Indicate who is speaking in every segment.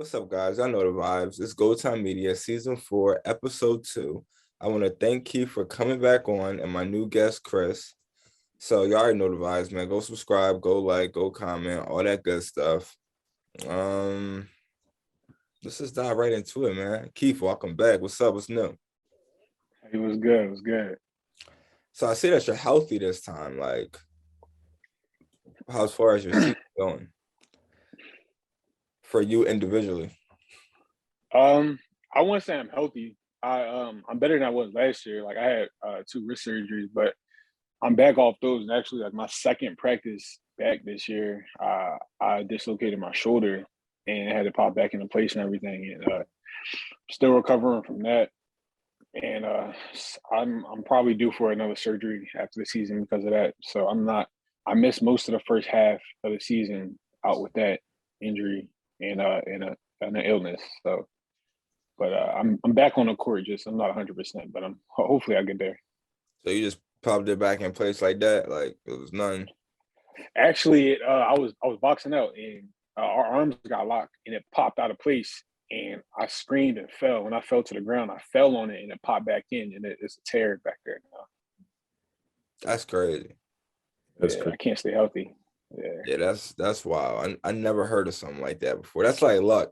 Speaker 1: What's up, guys? I know the vibes. It's GoTimeMedia, Season 4, Episode 2. I want to thank Keith for coming back on and my new guest, Chris. So, y'all already know the vibes, man. Go subscribe, go like, go comment, all that good stuff. Um, let's just dive right into it, man. Keith, welcome back. What's up? What's new?
Speaker 2: It was good. It was good.
Speaker 1: So, I see that you're healthy this time. Like, how as far as your season going for you individually?
Speaker 2: I wouldn't say I'm healthy. I'm better than I was last year. Like I had two wrist surgeries, but I'm back off those. And actually, like my second practice back this year, I dislocated my shoulder and had to pop back into place and everything. And still recovering from that. And I'm probably due for another surgery after the season because of that. So I'm not. I missed most of the first half of the season out with that injury and an illness. So, but I'm back on the court. Just I'm not 100%, but I'm hopefully I get there.
Speaker 1: So, you just popped it back in place like that? Like, it was none.
Speaker 2: Actually, I was boxing out and our arms got locked and it popped out of place. And I screamed and fell. When I fell to the ground, I fell on it and it popped back in, and it's a tear back there now.
Speaker 1: That's crazy.
Speaker 2: Yeah, I can't stay healthy. Yeah.
Speaker 1: Yeah, that's wild. I never heard of something like that before. That's like luck.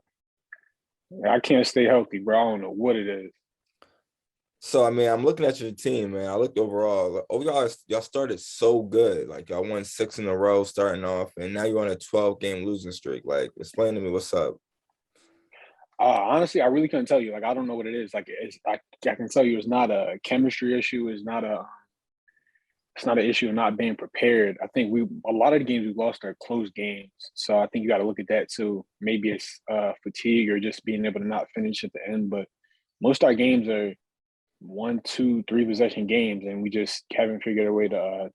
Speaker 2: I can't stay healthy, bro. I don't know what it is.
Speaker 1: So I mean, I'm looking at your team, man. I looked overall. Like, overall, y'all started so good. Like y'all won 6 in a row starting off, and now you're on a 12-game losing streak. Like, explain to me what's up.
Speaker 2: Honestly, I really couldn't tell you. Like, I don't know what it is. Like, I can tell you, it's not a chemistry issue. It's not an issue of not being prepared. I think a lot of the games we lost are close games. So I think you got to look at that too. Maybe it's fatigue or just being able to not finish at the end. But most of our games are 1, 2, 3 possession games, and we just haven't figured a way to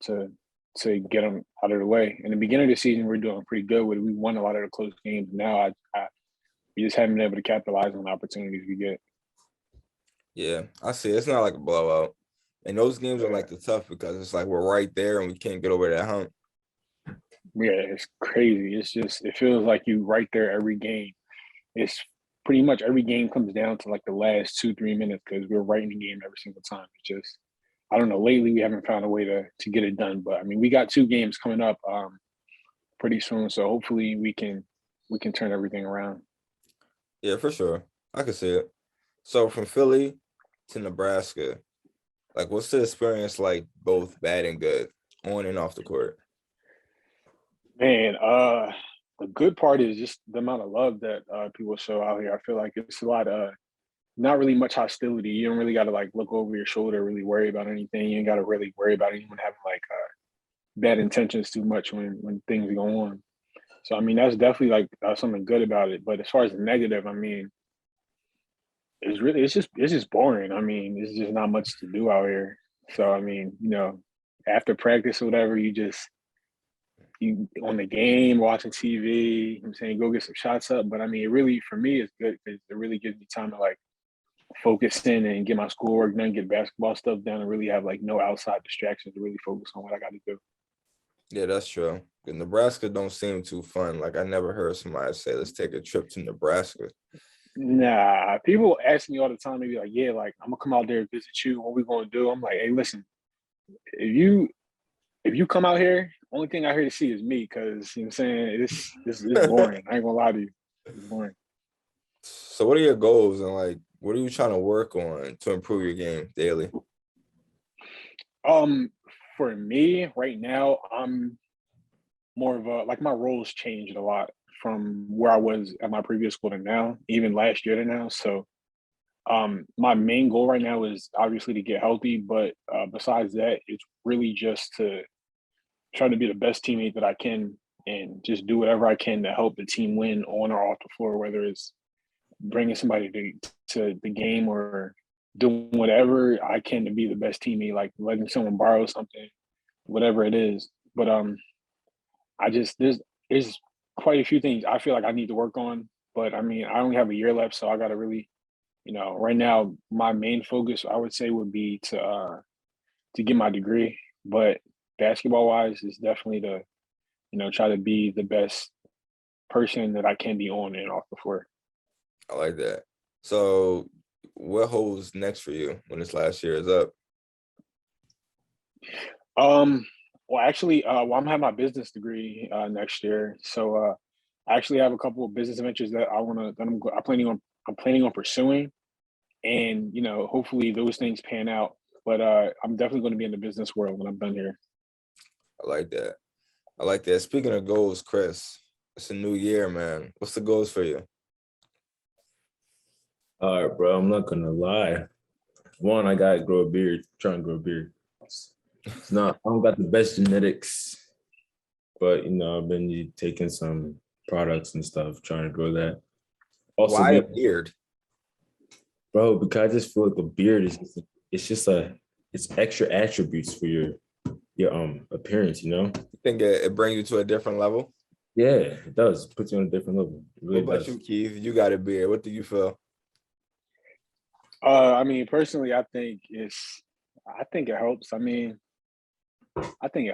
Speaker 2: get them out of the way. In the beginning of the season, we're doing pretty good with it. We won a lot of the close games. Now we just haven't been able to capitalize on the opportunities we get.
Speaker 1: Yeah, I see. It's not like a blowout, and those games are
Speaker 2: Yeah.
Speaker 1: like the tough because it's like we're right there and we can't get over that hump.
Speaker 2: Yeah, it's crazy. It's just it feels like you right there every game. It's pretty much every game comes down to like the last 2, 3 minutes because we're right in the game every single time. It's just I don't know. Lately, we haven't found a way to get it done. But I mean, we got 2 games coming up pretty soon, so hopefully we can turn everything around.
Speaker 1: Yeah, for sure. I can see it. So from Philly to Nebraska, like what's the experience like, both bad and good, on and off the court?
Speaker 2: Man, the good part is just the amount of love that people show out here. I feel like it's a lot of not really much hostility. You don't really got to like look over your shoulder, really worry about anything. You ain't got to really worry about anyone having like bad intentions too much when things go on. So I mean, that's definitely like something good about it. But as far as the negative, I mean, it's just boring. I mean, it's just not much to do out here. So I mean, after practice or whatever, you on the game, watching TV. I'm saying go get some shots up. But I mean, it really for me it's good because it really gives me time to like focus in and get my schoolwork done, get basketball stuff done, and really have like no outside distractions to really focus on what I got to do.
Speaker 1: Yeah, that's true. The Nebraska don't seem too fun. Like I never heard somebody say, "Let's take a trip to Nebraska."
Speaker 2: Nah, people ask me all the time. They be like, "Yeah, like I'm gonna come out there and visit you. What we gonna do?" I'm like, "Hey, listen, if you come out here, only thing I here to see is me, because you know what I'm saying it's boring. I ain't gonna lie to you, it's boring."
Speaker 1: So what are your goals, and like what are you trying to work on to improve your game daily?
Speaker 2: Um, for me right now, I'm more of a like my roles changed a lot from where I was at my previous school to now, even last year to now. So my main goal right now is obviously to get healthy, but besides that, it's really just to try to be the best teammate that I can and just do whatever I can to help the team win on or off the floor, whether it's bringing somebody to the game or doing whatever I can to be the best teammate, like letting someone borrow something, whatever it is. But I just there's quite a few things I feel like I need to work on. But I mean, I only have a year left, so I got to really, right now my main focus I would say would be to get my degree. But basketball wise, is definitely to try to be the best person that I can be on and off the floor.
Speaker 1: I like that. So what holds next for you when this last year is up?
Speaker 2: Well, actually, I'm having my business degree next year, so I actually have a couple of business ventures that I'm planning on pursuing, and hopefully those things pan out. But I'm definitely going to be in the business world when I'm done here.
Speaker 1: I like that. I like that. Speaking of goals, Chris, it's a new year, man. What's the goals for you?
Speaker 3: All right, bro. I'm not gonna lie. One, I gotta grow a beard. Trying to grow a beard. It's not. I don't got the best genetics, but I've been taking some products and stuff, trying to grow that. Also,
Speaker 1: Why a beard?
Speaker 3: bro, because I just feel like a beard it's just it's extra attributes for your appearance.
Speaker 1: You think it brings you to a different level?
Speaker 3: Yeah, it does. Puts you on a different level. It
Speaker 1: What
Speaker 3: really
Speaker 1: about
Speaker 3: does.
Speaker 1: you, Keith? You got a beard. What do you feel?
Speaker 2: I mean, personally, I think it helps. I think it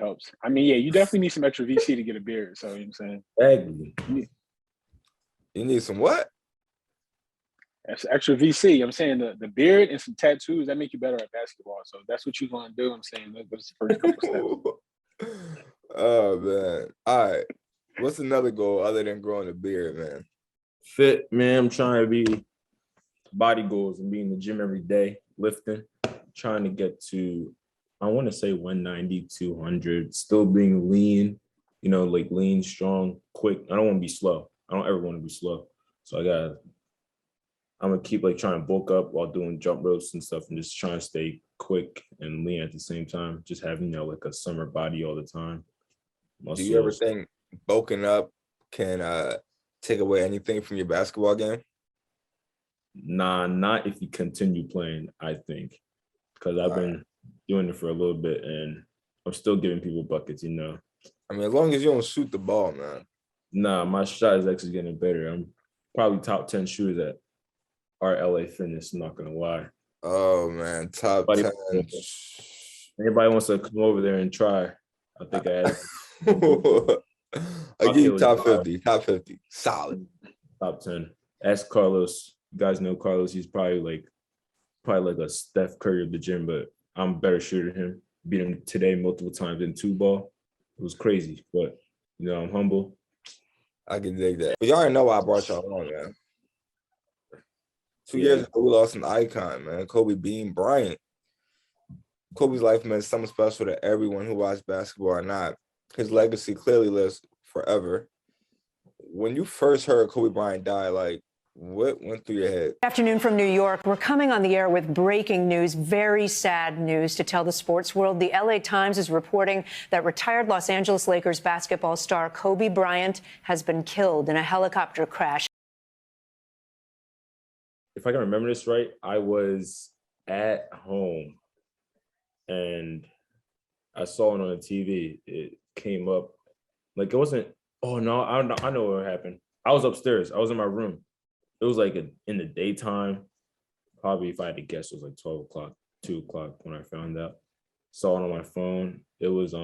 Speaker 2: helps. I mean, yeah, you definitely need some extra VC to get a beard. So you know what I'm saying?
Speaker 3: Exactly.
Speaker 1: You need some what?
Speaker 2: That's extra VC. I'm saying the beard and some tattoos that make you better at basketball. So that's what you're gonna do. I'm saying that's the first couple steps.
Speaker 1: Oh man. All right. What's another goal other than growing a beard, man?
Speaker 3: Fit, man. I'm trying to be body goals and be in the gym every day, lifting, trying to get to, I want to say 190, 200, still being lean, like lean, strong, quick. I don't want to be slow. I don't ever want to be slow. So I'm going to keep like trying to bulk up while doing jump ropes and stuff and just trying to stay quick and lean at the same time. Just having, like a summer body all the time.
Speaker 1: Do you ever
Speaker 3: Muscles.
Speaker 1: think bulking up can take away anything from your basketball game?
Speaker 3: Nah, not if you continue playing, I think. Because I've been doing it for a little bit and I'm still giving people buckets.
Speaker 1: I mean, as long as you don't shoot the ball, man.
Speaker 3: Nah, my shot is actually getting better. I'm probably top 10 shooters at our LA Fitness, I'm not gonna lie.
Speaker 1: Oh man, top
Speaker 3: Anybody,
Speaker 1: 10.
Speaker 3: anybody wants to come over there and try, I think
Speaker 1: I
Speaker 3: I'll
Speaker 1: give you
Speaker 3: kill
Speaker 1: top
Speaker 3: it.
Speaker 1: 50, top 50. Solid.
Speaker 3: Top 10. Ask Carlos. You guys know Carlos, he's probably like a Steph Curry of the gym, but I'm a better shooter than him. Beat him today multiple times in 2-ball. It was crazy, but I'm humble.
Speaker 1: I can dig that. But y'all already know why I brought y'all on, man. 2 years ago, we lost an icon, man. Kobe Bean Bryant. Kobe's life meant something special to everyone who watched basketball or not. His legacy clearly lives forever. When you first heard Kobe Bryant die, like, what went through your head?
Speaker 4: Afternoon from New York. We're coming on the air with breaking news, very sad news to tell the sports world. The LA Times is reporting that retired Los Angeles Lakers basketball star Kobe Bryant has been killed in a helicopter crash.
Speaker 3: If I can remember this right, I was at home and I saw it on the TV. It came up like it wasn't. Oh no, I know what happened. I was upstairs. I was in my room. It was like in the daytime. Probably if I had to guess, it was like 12 o'clock, 2 o'clock when I found out. Saw it on my phone. It was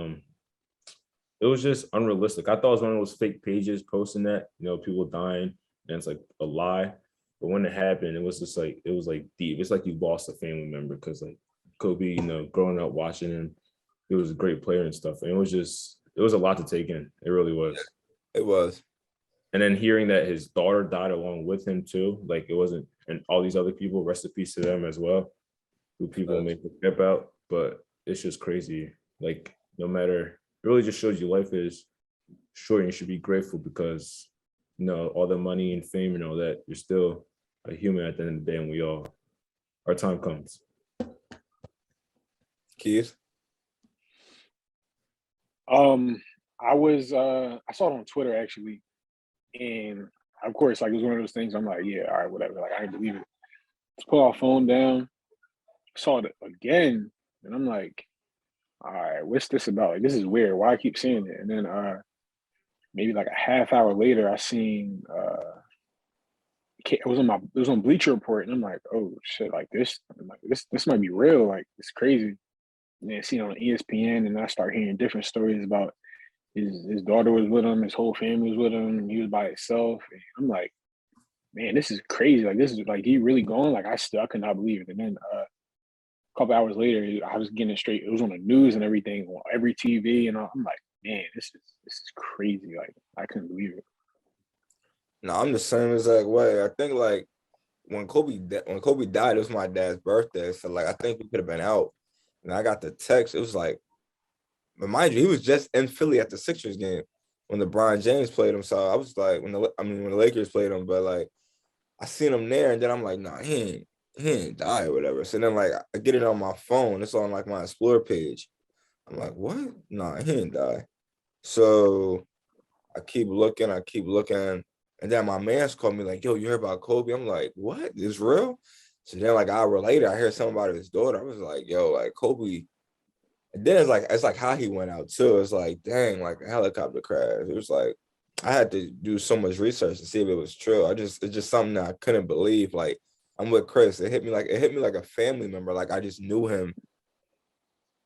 Speaker 3: just unrealistic. I thought it was one of those fake pages posting that, people dying, and it's like a lie. But when it happened, it was just like it was like deep. It's like you lost a family member because like Kobe, growing up watching him, he was a great player and stuff. And it was a lot to take in. It really was.
Speaker 1: It was.
Speaker 3: And then hearing that his daughter died along with him too, like it wasn't, and all these other people, rest in peace to them as well, who people may forget about. But it's just crazy. Like no matter, it really just shows you life is short and you should be grateful because, all the money and fame and all that, you're still a human at the end of the day, and our time comes.
Speaker 1: Keith?
Speaker 2: I saw it on Twitter actually, and of course, like it was one of those things. I'm like, yeah, all right, whatever. Like I didn't believe it. Let's put our phone down. Saw it again, and I'm like, all right, what's this about? Like this is weird. Why I keep seeing it? And then maybe like a half hour later, I seen it was on Bleacher Report, and I'm like, oh shit, like this, I'm like this might be real. Like it's crazy. And then see it on ESPN, and I start hearing different stories about his daughter was with him, his whole family was with him, and he was by himself. And I'm like, man, this is crazy. Like, this is like, he really going? Like, I could not believe it. And then a couple hours later, I was getting it straight. It was on the news and everything, on every TV, and I'm like, man, this is crazy. Like, I couldn't believe it.
Speaker 1: No, I'm the same exact way. I think like when Kobe died, it was my dad's birthday. So like I think we could have been out. And I got the text. It was like, but mind you, he was just in Philly at the Sixers game when LeBron James played him. So I was like, when the Lakers played him, but like I seen him there, and then I'm like, nah, he ain't die or whatever. So then like I get it on my phone. It's on like my Explore page. I'm like, what? Nah, he ain't die. So I keep looking. And then my man's called me like, yo, you heard about Kobe? I'm like, what? Is real? So then like an hour later, I hear something about his daughter. I was like, yo, like Kobe. And then it's like how he went out too. It's like, dang, like a helicopter crash. It was like I had to do so much research to see if it was true. It's just something that I couldn't believe. Like I'm with Chris. It hit me like a family member. Like I just knew him.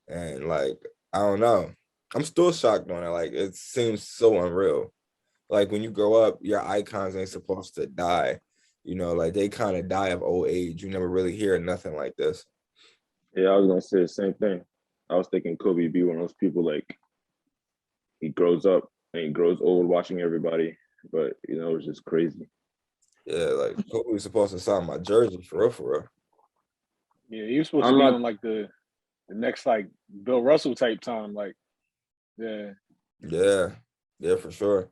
Speaker 1: And like, I don't know. I'm still shocked on it. Like it seems so unreal. Like when you grow up, your icons ain't supposed to die. You know, like they kind of die of old age. You never really hear nothing like this.
Speaker 3: Yeah, I was gonna say the same thing. I was thinking Kobe would be one of those people like he grows up and he grows old watching everybody, but it's just crazy.
Speaker 1: Yeah, like Kobe was supposed to sign my jersey for real, for real.
Speaker 2: Yeah, he was supposed to
Speaker 3: I'm
Speaker 2: be
Speaker 3: not.
Speaker 2: on like the next like Bill Russell type time. Like, yeah.
Speaker 1: Yeah, yeah, for sure.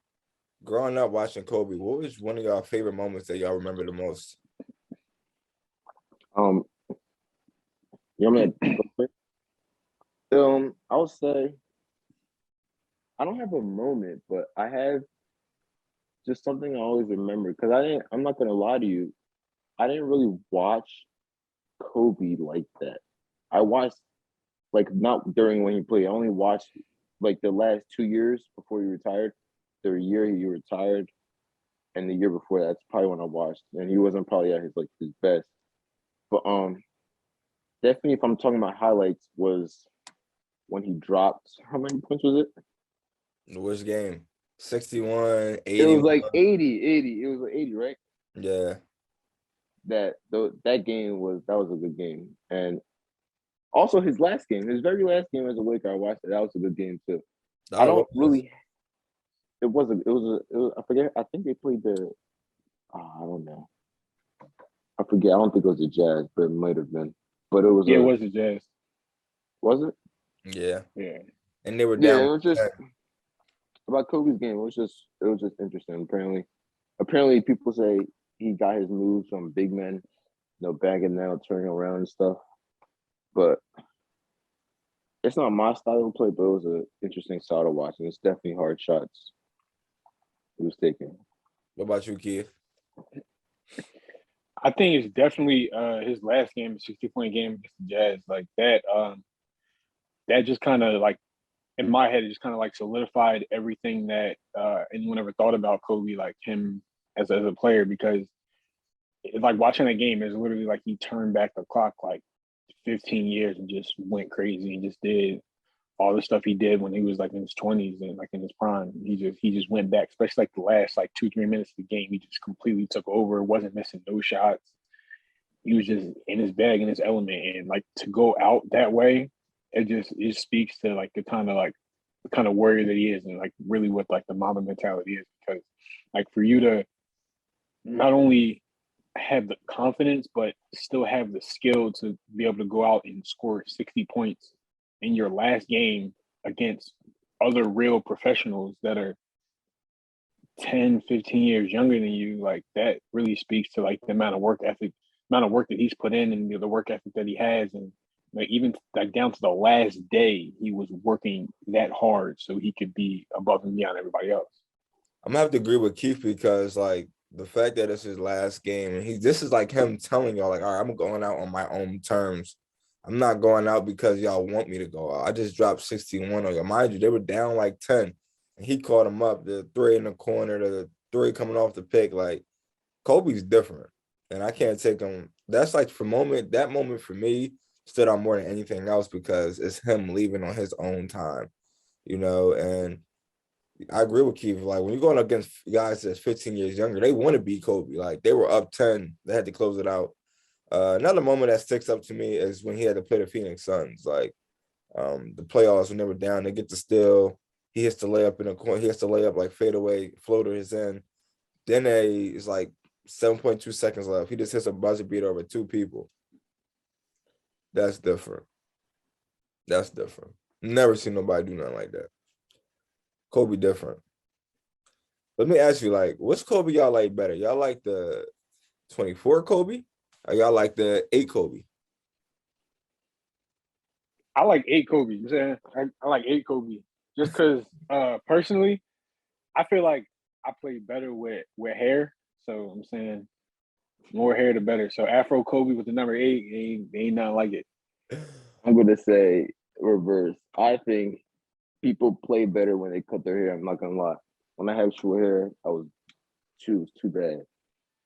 Speaker 1: Growing up watching Kobe, what was one of y'all favorite moments that y'all remember the most?
Speaker 3: Um, you know, I would say I don't have a moment, but I have just something I always remember because I'm not gonna lie to you. I didn't really watch Kobe like that. I watched like not during when he played. I only watched like the last 2 years before he retired. The year he retired, and the year before that's probably when I watched. And he wasn't probably at his best. But definitely if I'm talking about highlights was when he dropped how many points was it?
Speaker 1: Which game? 61,
Speaker 3: It
Speaker 1: 80.
Speaker 3: was like 80. It was like 80, right?
Speaker 1: Yeah.
Speaker 3: That game was a good game. And also his last game, his very last game as a Laker, I watched it. That was a good game too. I
Speaker 1: That
Speaker 3: don't
Speaker 1: was.
Speaker 3: really. I forget. I think they played the. I don't know. I forget. I don't think it was the Jazz, but it might have been. But it was
Speaker 2: Yeah, it
Speaker 3: a.
Speaker 2: was the Jazz.
Speaker 3: Was it?
Speaker 1: Yeah.
Speaker 2: Yeah.
Speaker 1: And they were
Speaker 3: Yeah,
Speaker 1: down
Speaker 3: it was just
Speaker 1: 10.
Speaker 3: about Kobe's game. It was just interesting. Apparently, people say he got his moves from big men, bagging down, turning around and stuff. But it's not my style of play, but it was an interesting style to watch, and it's definitely hard shots he was taking.
Speaker 1: What about you, Keith?
Speaker 2: I think it's definitely his last game, the 60-point game against the Jazz. Like that, that just kind of like in my head, it just kind of like solidified everything that anyone ever thought about Kobe, like him as a player, because it's like watching that game is literally like he turned back the clock like 15 years and just went crazy and just did all the stuff he did when he was like in his 20s and like in his prime. He just went back, especially like the last like 2-3 minutes of the game. He just completely took over, wasn't missing no shots. He was just in his bag, in his element, and like to go out that way, it speaks to like the kind of warrior that he is, and like really what like the Mamba mentality is. Because like for you to not only have the confidence, but still have the skill to be able to go out and score 60 points in your last game against other real professionals that are 10, 15 years younger than you, like that really speaks to like the amount of work that he's put in and the work ethic that he has. And like even like down to the last day, he was working that hard so he could be above and beyond everybody else.
Speaker 1: I'm gonna have to agree with Keith because like the fact that it's his last game and this is like him telling y'all like, all right, I'm going out on my own terms. I'm not going out because y'all want me to go out. I just dropped 61 on you. Mind you, they were down like 10. And he caught him up. The three in the corner, the three coming off the pick. Like Kobe's different. And I can't take him. That's like that moment for me stood out more than anything else because it's him leaving on his own time, and I agree with Keith. Like when you're going against guys that's 15 years younger, they want to beat Kobe. Like they were up 10, they had to close it out. Another moment that sticks up to me is when he had to play the Phoenix Suns. Like the playoffs when they were down, they get the steal. He hits the layup in the corner. He has to lay up like fadeaway, floater is in. Then it's like 7.2 seconds left. He just hits a buzzer beater over two people. That's different. That's different. Never seen nobody do nothing like that. Kobe different. Let me ask you, like, what's Kobe y'all like better? Y'all like the 24 Kobe? Or y'all like the 8 Kobe?
Speaker 2: I like 8 Kobe. You know what I'm saying? I like 8 Kobe. Just because personally, I feel like I play better with hair. So I'm saying more hair the better. So Afro Kobe with the number 8 ain't nothing like it.
Speaker 5: I'm gonna say reverse. I think people play better when they cut their hair. I'm not gonna lie. When I have short hair, I was too bad.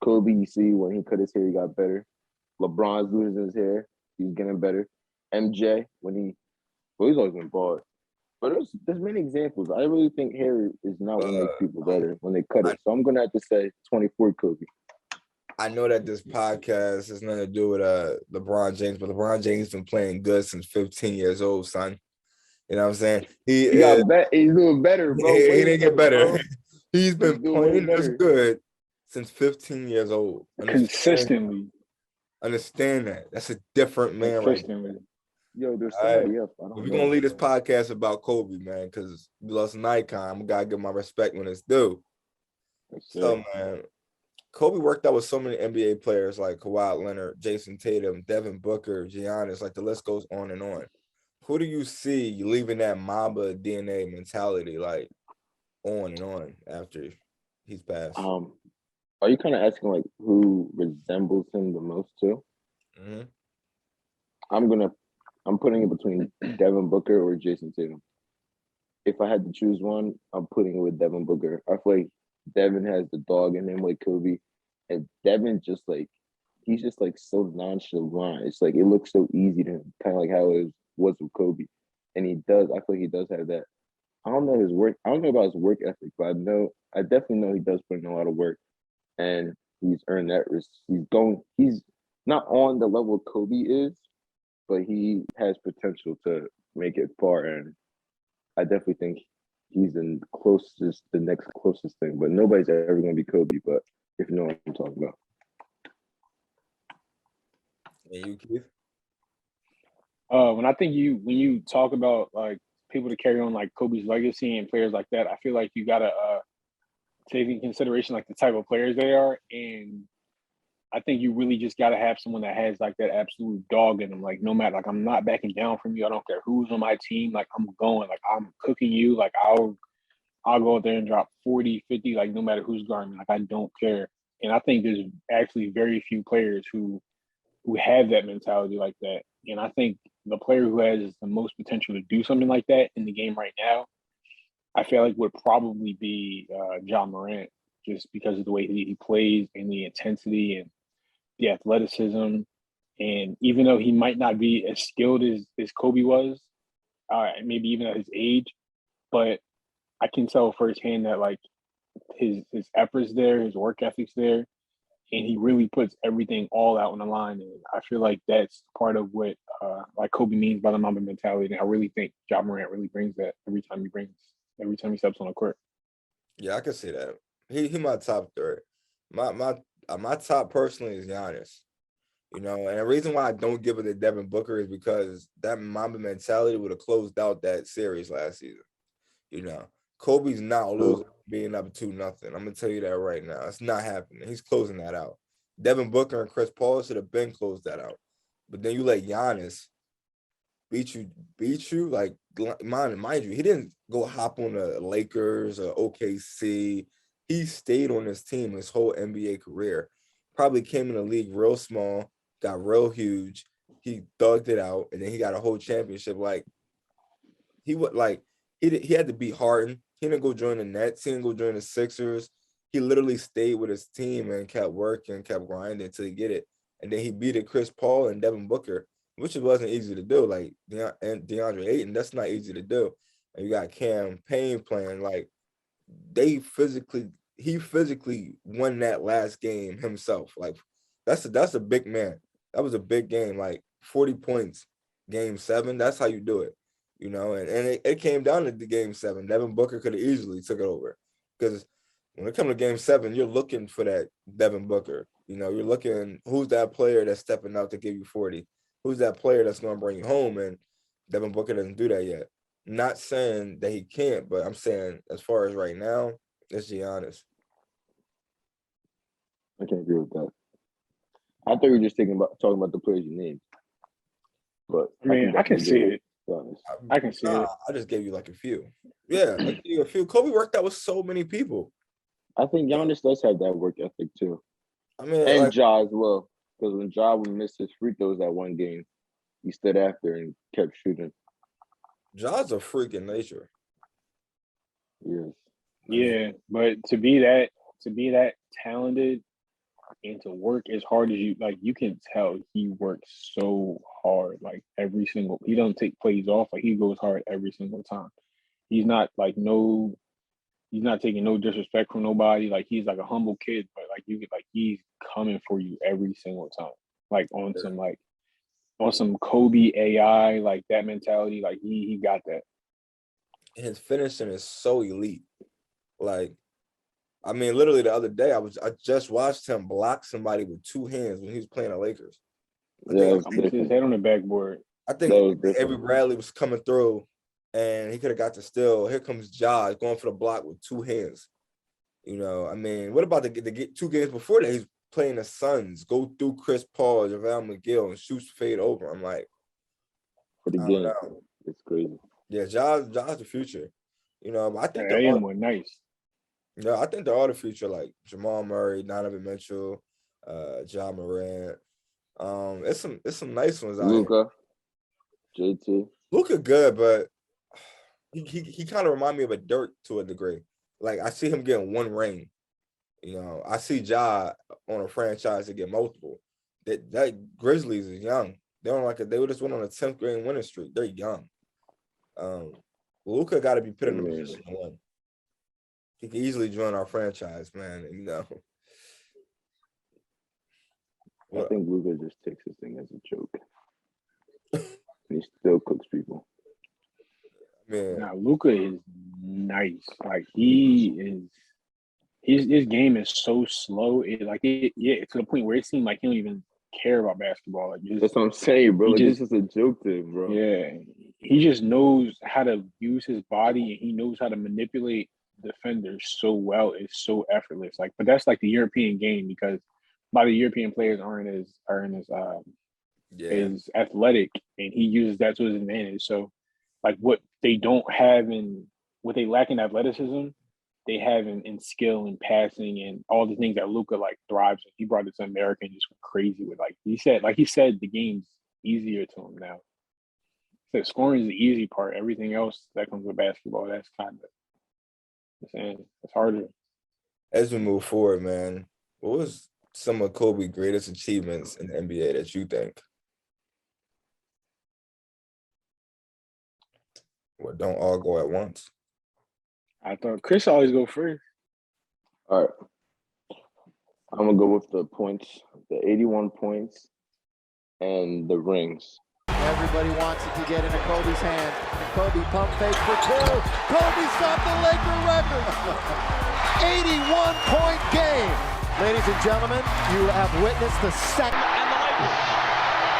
Speaker 5: Kobe, you see, when he cut his hair, he got better. LeBron's losing his hair, he's getting better. MJ, he's always been bald. But there's many examples. I really think hair is not what makes people better when they cut it. So I'm gonna have to say 24 Kobe.
Speaker 1: I know that this podcast has nothing to do with LeBron James, but LeBron James been playing good since 15 years old, son. You know what I'm saying?
Speaker 5: He's doing better, bro.
Speaker 1: He didn't get better.
Speaker 5: Bro.
Speaker 1: He's been playing this good since 15 years old.
Speaker 2: Consistently.
Speaker 1: Understand that. That's a different man right there.
Speaker 5: Yo, there's somebody else.
Speaker 1: We're going to leave this podcast about Kobe, man, because we lost an icon. I got to give my respect when it's due. So, man, Kobe worked out with so many NBA players like Kawhi Leonard, Jason Tatum, Devin Booker, Giannis, like the list goes on and on. Who do you see leaving that Mamba DNA mentality like on and on after he's passed?
Speaker 5: Are you kind of asking like who resembles him the most too?
Speaker 1: Mm-hmm.
Speaker 5: I'm putting it between Devin Booker or Jason Tatum. If I had to choose one, I'm putting it with Devin Booker. I feel like Devin has the dog in him like Kobe, and Devin he's just like so nonchalant. It's like it looks so easy to him, kind of like how it was with Kobe. And I feel like he does have that. I don't know about his work ethic, but I definitely know he does put in a lot of work, and he's earned that risk. He's not on the level Kobe is, but he has potential to make it far, and I definitely think he's the next closest thing. But nobody's ever going to be Kobe, but if you know what I'm talking about.
Speaker 1: And you, Keith?
Speaker 2: When you talk about like people to carry on like Kobe's legacy and players like that, I feel like you gotta take into consideration like the type of players they are, and I think you really just gotta have someone that has like that absolute dog in them. Like no matter, like I'm not backing down from you. I don't care who's on my team. Like I'm going. Like I'm cooking you. Like I'll go out there and drop 40, 50. Like no matter who's guarding me. Like I don't care. And I think there's actually very few players who have that mentality like that. And I think the player who has the most potential to do something like that in the game right now, I feel like would probably be Ja Morant, just because of the way he plays and the intensity and the athleticism. And even though he might not be as skilled as Kobe was, maybe even at his age, but I can tell firsthand that like his efforts there, his work ethics there, and he really puts everything all out on the line. And I feel like that's part of what like Kobe means by the Mamba mentality. And I really think Ja Morant really brings that every time he steps on the court.
Speaker 1: Yeah, I can see that. He my top third. My top personally is Giannis. You know, and the reason why I don't give it to Devin Booker is because that Mamba mentality would have closed out that series last season. You know, Kobe's not losing being up 2-0. I'm gonna tell you that right now. It's not happening. He's closing that out. Devin Booker and Chris Paul should have been closed that out. But then you let Giannis beat you. Like mind you, he didn't go hop on the Lakers or OKC. He stayed on this team his whole NBA career. Probably came in the league real small, got real huge. He thugged it out, and then he got a whole championship. Like he had to beat Harden. He didn't go join the Nets. He didn't go join the Sixers. He literally stayed with his team and kept working, kept grinding until he get it. And then he beat Chris Paul and Devin Booker, which it wasn't easy to do. Like DeAndre Ayton, that's not easy to do. And you got Cam Payne playing. Like he physically won that last game himself. Like that's a big man. That was a big game, like 40 points, game 7. That's how you do it, and it came down to the game 7. Devin Booker could have easily took it over, because when it comes to game 7, you're looking for that Devin Booker. You're looking, who's that player that's stepping out to give you 40? Who's that player that's going to bring you home? And Devin Booker doesn't do that yet. Not saying that he can't, but I'm saying as far as right now, it's Giannis.
Speaker 5: I can't agree with that. I thought you were just talking about the players you named. But
Speaker 2: I can see it. I can see it.
Speaker 1: I just gave you like a few. Yeah, I gave you a few. Kobe worked out with so many people.
Speaker 5: I think Giannis does have that work ethic too.
Speaker 1: I mean,
Speaker 5: and Ja as well. Because when Ja would miss his free throws that one game, he stood after and kept shooting.
Speaker 1: Ja's a freak in nature.
Speaker 5: Yes.
Speaker 2: Yeah, but to be that talented and to work as hard as you can tell he works so hard. Like he don't take plays off. Like he goes hard every single time. He's not he's not taking no disrespect from nobody. Like he's like a humble kid, but he's coming for you every single time. Like on some Kobe AI, like that mentality. Like he got that.
Speaker 1: His finishing is so elite. Like, I mean, literally the other day, I just watched him block somebody with 2 hands when he was playing the Lakers.
Speaker 2: I think his head on the backboard.
Speaker 1: I think Avery Bradley was coming through, and he could have got the steal. Here comes Ja going for the block with 2 hands. I mean, what about the 2 games before that? He's playing the Suns, go through Chris Paul, JaVale McGill, and shoots fade over. I'm like,
Speaker 5: for the game, it's crazy.
Speaker 1: Yeah, Ja's the future. I think
Speaker 2: they're more nice.
Speaker 1: I think they're all the future, like Jamal Murray, Donovan Mitchell, Ja Morant. It's some nice ones out
Speaker 5: Luka, JT.
Speaker 1: Luka good, but he kind of remind me of a Dirk to a degree. Like I see him getting 1 ring. I see Ja on a franchise to get multiple. That Grizzlies is young. They just went on a 10th grade winning streak. They're young. Luka got to be put in a position to win. He can easily join our franchise, man.
Speaker 5: I think Luka just takes this thing as a joke. He still cooks people.
Speaker 1: Man,
Speaker 2: now Luka is nice. Like he is. His game is so slow. To the point where it seemed like he don't even care about basketball. Like
Speaker 5: that's what I'm saying, bro. This is a joke to him, bro.
Speaker 2: Yeah, he just knows how to use his body, and he knows how to manipulate defenders so well. It's so effortless. But that's like the European game, because a lot of European players aren't as athletic, and he uses that to his advantage. So, what they don't have what they lack in athleticism, they have in skill and passing and all the things that Luka thrives in. He brought it to America and just went crazy with he said the game's easier to him now. He said scoring is the easy part. Everything else that comes with basketball, that's kind of it's harder.
Speaker 1: As we move forward, man, what was some of Kobe's greatest achievements in the NBA that you think? Well, don't all go at once.
Speaker 2: I thought Chris always go first.
Speaker 5: All right. I'm going to go with the points, the 81 points and the rings.
Speaker 6: Everybody wants it to get into Kobe's hand. Kobe pump fake for 2. Kobe's got the Laker record. 81-point game. Ladies and gentlemen, you have witnessed the second.
Speaker 7: And the Lakers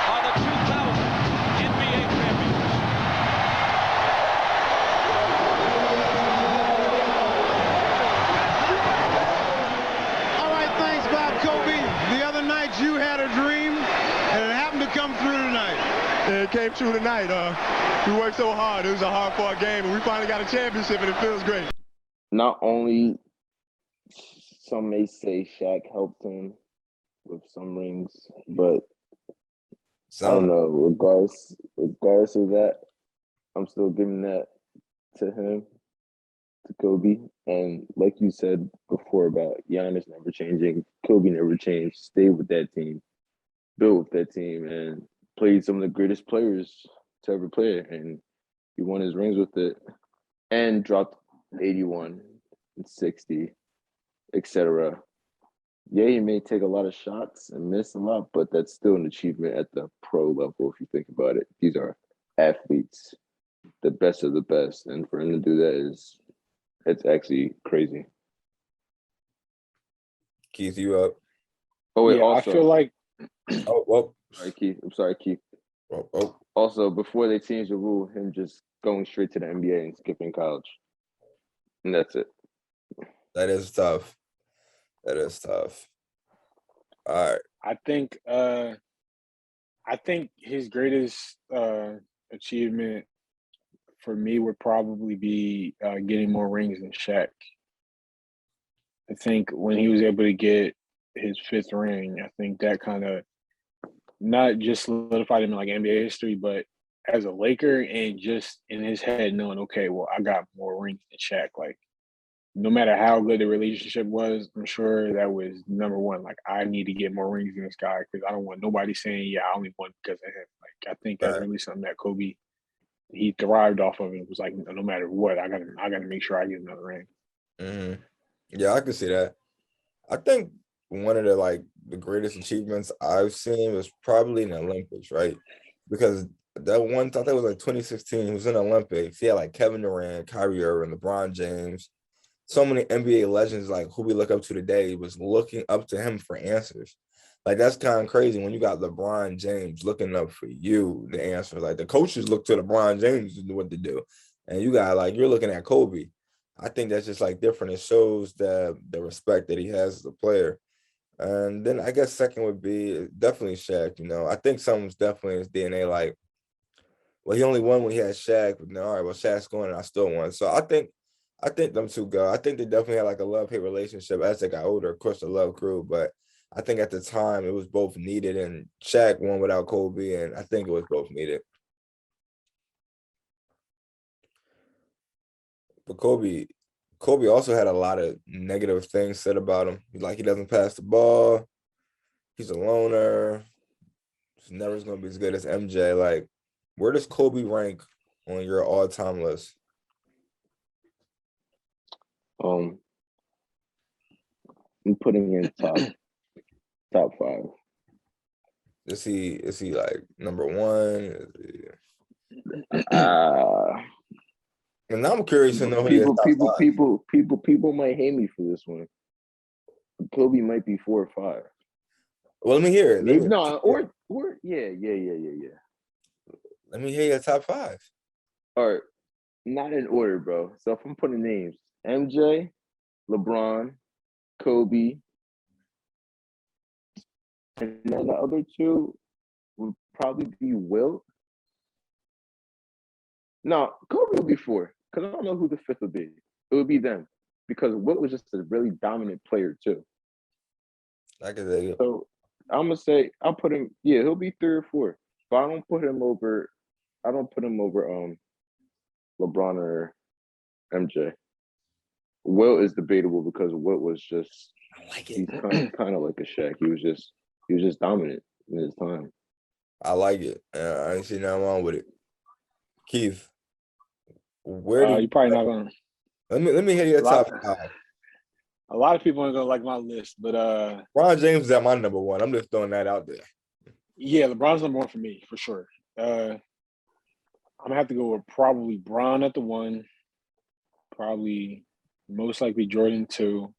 Speaker 7: are the 2000 NBA champions.
Speaker 8: Kobe, the other night you had a dream and it happened to come through tonight.
Speaker 9: Yeah, it came true tonight. We worked so hard. It was a hard-fought game, and we finally got a championship, and it feels great.
Speaker 5: Not only, some may say Shaq helped him with some rings, but I don't know. Regardless of that, I'm still giving that to him, to Kobe. And like you said before about Giannis never changing, Kobe never changed, stayed with that team, built with that team, and played some of the greatest players to ever play. And he won his rings with it and dropped 81. 60, etc. Yeah, he may take a lot of shots and miss a lot, but that's still an achievement at the pro level if you think about it. These are athletes, the best of the best, and for him to do that it's actually crazy.
Speaker 1: Keith, you up?
Speaker 5: Oh wait,
Speaker 2: Yeah,
Speaker 5: also,
Speaker 2: I feel like
Speaker 1: Oh, well.
Speaker 5: sorry, Keith. I'm sorry, Keith.
Speaker 1: Oh.
Speaker 5: Also, before they changed the rule, him just going straight to the NBA and skipping college, and that's it.
Speaker 1: That is tough. That is tough. All right.
Speaker 2: I think his greatest achievement for me would probably be getting more rings than Shaq. I think when he was able to get his fifth ring, I think that kind of not just solidified him in like NBA history, but as a Laker and just in his head knowing, okay, well, I got more rings than Shaq. Like, no matter how good the relationship was, I'm sure that was number one. Like, I need to get more rings than this guy because I don't want nobody saying, yeah, I only won because of him. Like, I think that's
Speaker 1: Right.
Speaker 2: really something that Kobe he thrived off of. It was like, no matter what, I gotta make sure I get another ring.
Speaker 1: Mm-hmm. Yeah, I can see that. I think one of the greatest achievements I've seen was probably in the Olympics, right? Because that one, I think it was like 2016, he was in the Olympics. He had like Kevin Durant, Kyrie Irving, LeBron James, so many NBA legends like who we look up to today was looking up to him for answers. Like that's kind of crazy when you got LeBron James looking up for you the answer. Like the coaches look to LeBron James to do what to do, and you got like you're looking at Kobe. I think that's just like different. It shows the respect that he has as a player. And then I guess second would be definitely Shaq. You know, I think something's definitely in his DNA. Like, well, he only won when he had Shaq. But no, all right, well, Shaq's going and I still won. So I think them two go. I think they definitely had like a love-hate relationship as they got older. Of course, the love grew, but I think at the time it was both needed. And Shaq won without Kobe, and I think it was both needed. But Kobe also had a lot of negative things said about him. Like he doesn't pass the ball. He's a loner. He's never going to be as good as MJ. Like, where does Kobe rank on your all-time list?
Speaker 5: I'm putting in top 5.
Speaker 1: Is he like number one? And I'm curious to know who he is top 5.
Speaker 5: People might hate me for this one. Kobe might be 4 or 5.
Speaker 1: Well, let me hear it.
Speaker 5: Yeah.
Speaker 1: Let me hear your top 5.
Speaker 5: All right, not in order, bro. So if I'm putting names, MJ, LeBron, Kobe, and then the other two would probably be Wilt. No, Kobe would be 4 because I don't know who the 5th would be. It would be them because Wilt was just a really dominant player too.
Speaker 1: I can say it.
Speaker 5: So I'm gonna say I'll put him. Yeah, he'll be 3 or 4, but I don't put him over LeBron or MJ. Wilt is debatable because Wilt was just
Speaker 1: I like
Speaker 5: he's
Speaker 1: it.
Speaker 5: kind of like a Shaq. He was just dominant in his time.
Speaker 1: I like it. I ain't see nothing wrong with it. Keith, where do
Speaker 2: You probably not gonna.
Speaker 1: let me hear your top 5.
Speaker 2: A lot of people aren't gonna like my list, but
Speaker 1: LeBron James is at my number 1. I'm just throwing that out there.
Speaker 2: yeah, LeBron's number 1 for me for sure. I'm gonna have to go with probably Bron at the 1, probably most likely Jordan 2,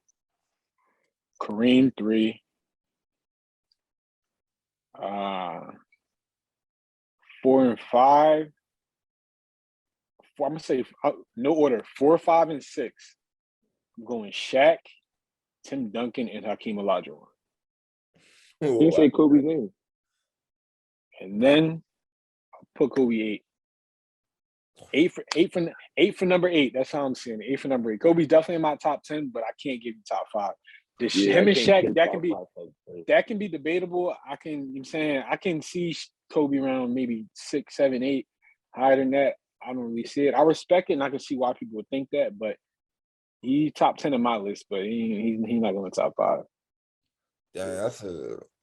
Speaker 2: Kareem 3, 4 and 5. I'm gonna say no order 4, 5, and 6. I'm going Shaq, Tim Duncan, and Hakeem Olajuwon.
Speaker 5: You didn't say Kobe's name.
Speaker 2: And then I'll put Kobe 8. 8 for number 8. That's how I'm seeing it. 8 for number 8. Kobe's definitely in my top 10, but I can't give you top 5. Him and Shaq, that can be debatable. I can see Kobe around maybe 6, 7, 8. Higher than that, I don't really see it. I respect it, and I can see why people would think that, but he's top 10 in my list, but he's not going to top 5.
Speaker 1: Yeah,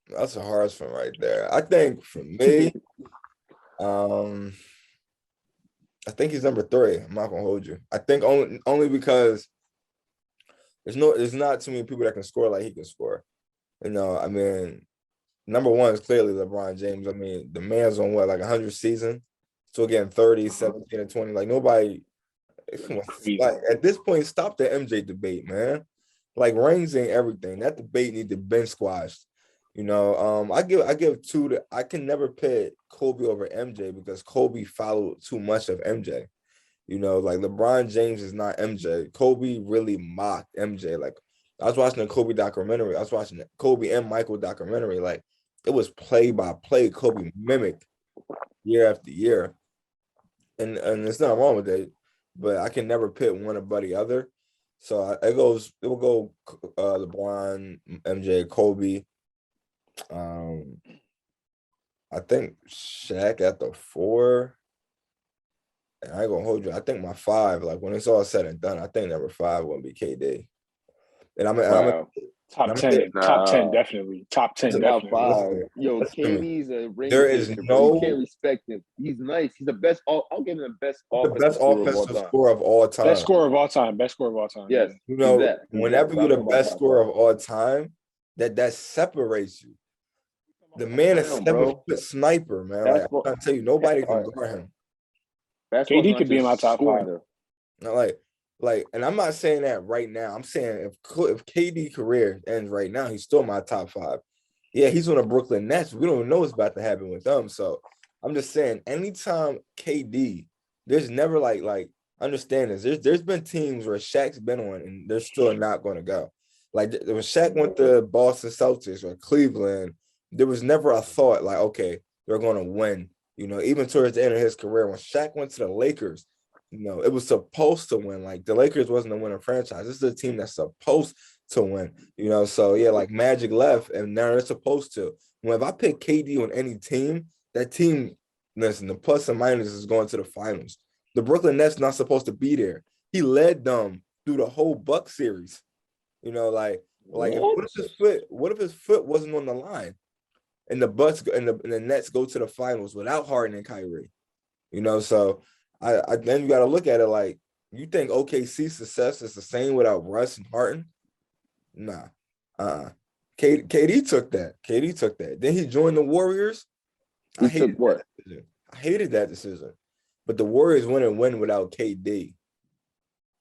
Speaker 1: that's a hard one right there. I think for me, I think he's number 3. I'm not gonna hold you. I think only because there's not too many people that can score like he can score. You know, I mean, number one is clearly LeBron James. I mean, the man's on what, like 100 season, still getting 30, 17, and 20. Like nobody, like at this point, stop the MJ debate, man. Like rings ain't everything. That debate need to been squashed. You know, I give two to. I can never pit Kobe over MJ because Kobe followed too much of MJ. You know, like LeBron James is not MJ. Kobe really mocked MJ. Like I was watching a Kobe documentary. I was watching the Kobe and Michael documentary. Like it was play by play. Kobe mimicked year after year, and there's nothing wrong with that. But I can never pit one above the other. So it will go LeBron, MJ, Kobe. I think Shaq at the 4. And I ain't gonna hold you. I think my 5, like when it's all said and done, I think number 5 will be KD. And
Speaker 2: top 10, top 10 definitely. Top 10 definitely.
Speaker 5: 5. Yo, KD's a ring
Speaker 1: there is
Speaker 5: chaser,
Speaker 1: no.
Speaker 5: You can't respect him. He's nice. He's the best. I'll give him the best
Speaker 1: offensive scorer of all time.
Speaker 2: Best scorer of all time. Best scorer of all time.
Speaker 5: Yes.
Speaker 1: You know, whenever you're the best scorer of all time, that separates you. The man is 7-foot sniper, man. Like I'm trying to tell you, nobody can guard him.
Speaker 2: KD could be in my top 5.
Speaker 1: Like, and I'm not saying that right now. I'm saying if KD career ends right now, he's still my top 5. Yeah, he's on the Brooklyn Nets. We don't know what's about to happen with them. So I'm just saying, anytime KD, there's never like understand this. There's been teams where Shaq's been on and they're still not going to go. Like when Shaq went to Boston Celtics or Cleveland, there was never a thought like, okay, they're going to win. You know, even towards the end of his career, when Shaq went to the Lakers, you know, it was supposed to win. Like the Lakers wasn't a winning franchise. This is a team that's supposed to win. You know, so yeah, like Magic left, and now they're supposed to. When if I pick KD on any team, that team, listen, the plus and minus is going to the finals. The Brooklyn Nets not supposed to be there. He led them through the whole Buck series. You know, like what if his foot wasn't on the line? And the Bucks and the Nets go to the finals without Harden and Kyrie, you know. So I then you got to look at it like you think OKC success is the same without Russ and Harden. Nah, KD took that. KD took that. Then he joined the Warriors. I hated that decision. But the Warriors win without KD.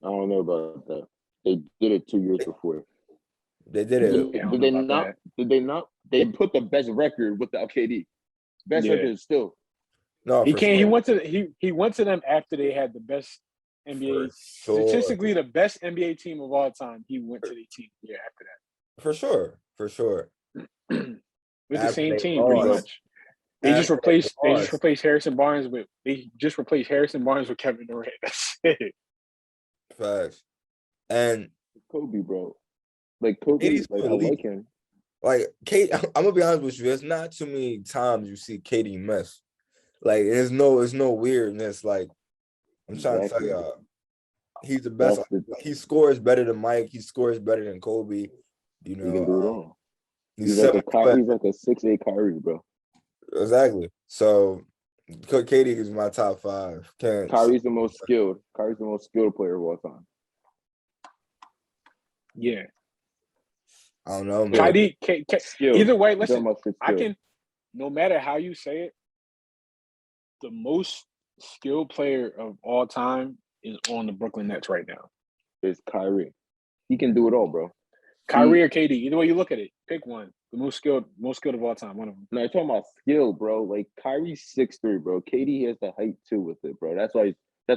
Speaker 5: I don't know about that. They did it 2 years before.
Speaker 1: They did it.
Speaker 5: Did they not? Did they not? They put the best record without KD. Best record still.
Speaker 1: No,
Speaker 2: he can't. Sure. He went to them after they had the best NBA, statistically the best NBA team of all time. He went to the team after that.
Speaker 1: For sure.
Speaker 2: With the same team, pretty much. They just replaced Harrison Barnes with Kevin Durant. That's it.
Speaker 1: Facts. And
Speaker 5: Kobe, bro. Like Kobe, like, I like him.
Speaker 1: Like Kate, I'm gonna be honest with you. There's not too many times you see KD miss. Like there's no weirdness. Like I'm trying to tell y'all, he's the best. He scores better than Mike. He scores better than Kobe. You know,
Speaker 5: he can do it all.
Speaker 1: He's
Speaker 5: like a 6'8" Kyrie, bro.
Speaker 1: Exactly. So KD is my top 5.
Speaker 5: Kyrie's the most skilled. Kyrie's the most skilled player of all time.
Speaker 2: Yeah.
Speaker 1: I don't know, man.
Speaker 2: Either way, listen, I can, no matter how you say it, the most skilled player of all time is on the Brooklyn Nets right now.
Speaker 5: It's Kyrie. He can do it all, bro.
Speaker 2: Kyrie or KD, either way you look at it, pick one. The most skilled of all time, one of them.
Speaker 5: No, I'm talking about skill, bro. Like Kyrie's 6'3", bro. KD has the height too with it, bro. that's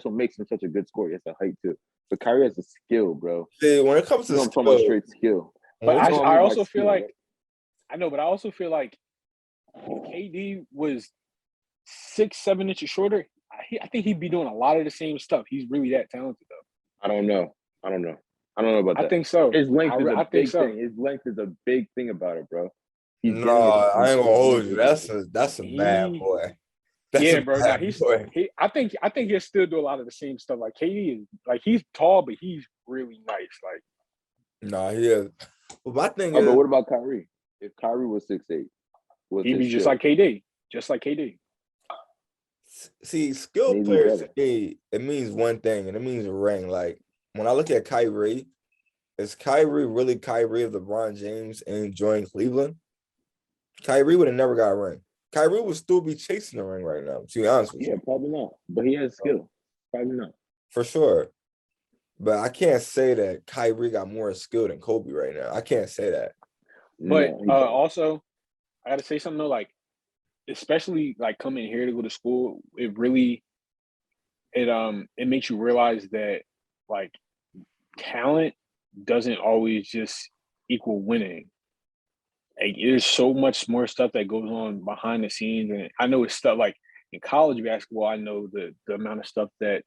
Speaker 5: what makes him such a good scorer. He has the height too. But Kyrie has the skill, bro.
Speaker 1: See, when it comes to
Speaker 5: I'm talking about straight skill.
Speaker 2: But I also feel like if KD was 6-7 inches shorter, I think he'd be doing a lot of the same stuff. He's really that talented, though.
Speaker 5: I don't know about that.
Speaker 2: I think so.
Speaker 5: His length is a big thing. His length is a big thing about it, bro.
Speaker 1: I ain't gonna hold you. That's a bad boy.
Speaker 2: Bro. I think he'll still do a lot of the same stuff. Like KD is like he's tall, but he's really nice. Like,
Speaker 1: he is. Well, my thing
Speaker 5: is, but what about Kyrie? If Kyrie was 6'8",
Speaker 2: he'd be just like KD. Just like KD.
Speaker 1: See, skilled players to me, it means one thing, and it means a ring. Like when I look at Kyrie, is Kyrie really Kyrie of LeBron James and join Cleveland? Kyrie would have never got a ring. Kyrie would still be chasing the ring right now, to be honest with
Speaker 5: Yeah,
Speaker 1: you.
Speaker 5: probably not. But he has skill. Probably not.
Speaker 1: For sure. But I can't say that Kyrie got more skill than Kobe right now. I can't say that.
Speaker 2: But
Speaker 5: No, he don't.
Speaker 2: also, I got to say something though, like, especially like coming here to go to school, it really it makes you realize that like talent doesn't always just equal winning. Like, there's so much more stuff that goes on behind the scenes, and I know it's stuff like in college basketball. I know the amount of stuff that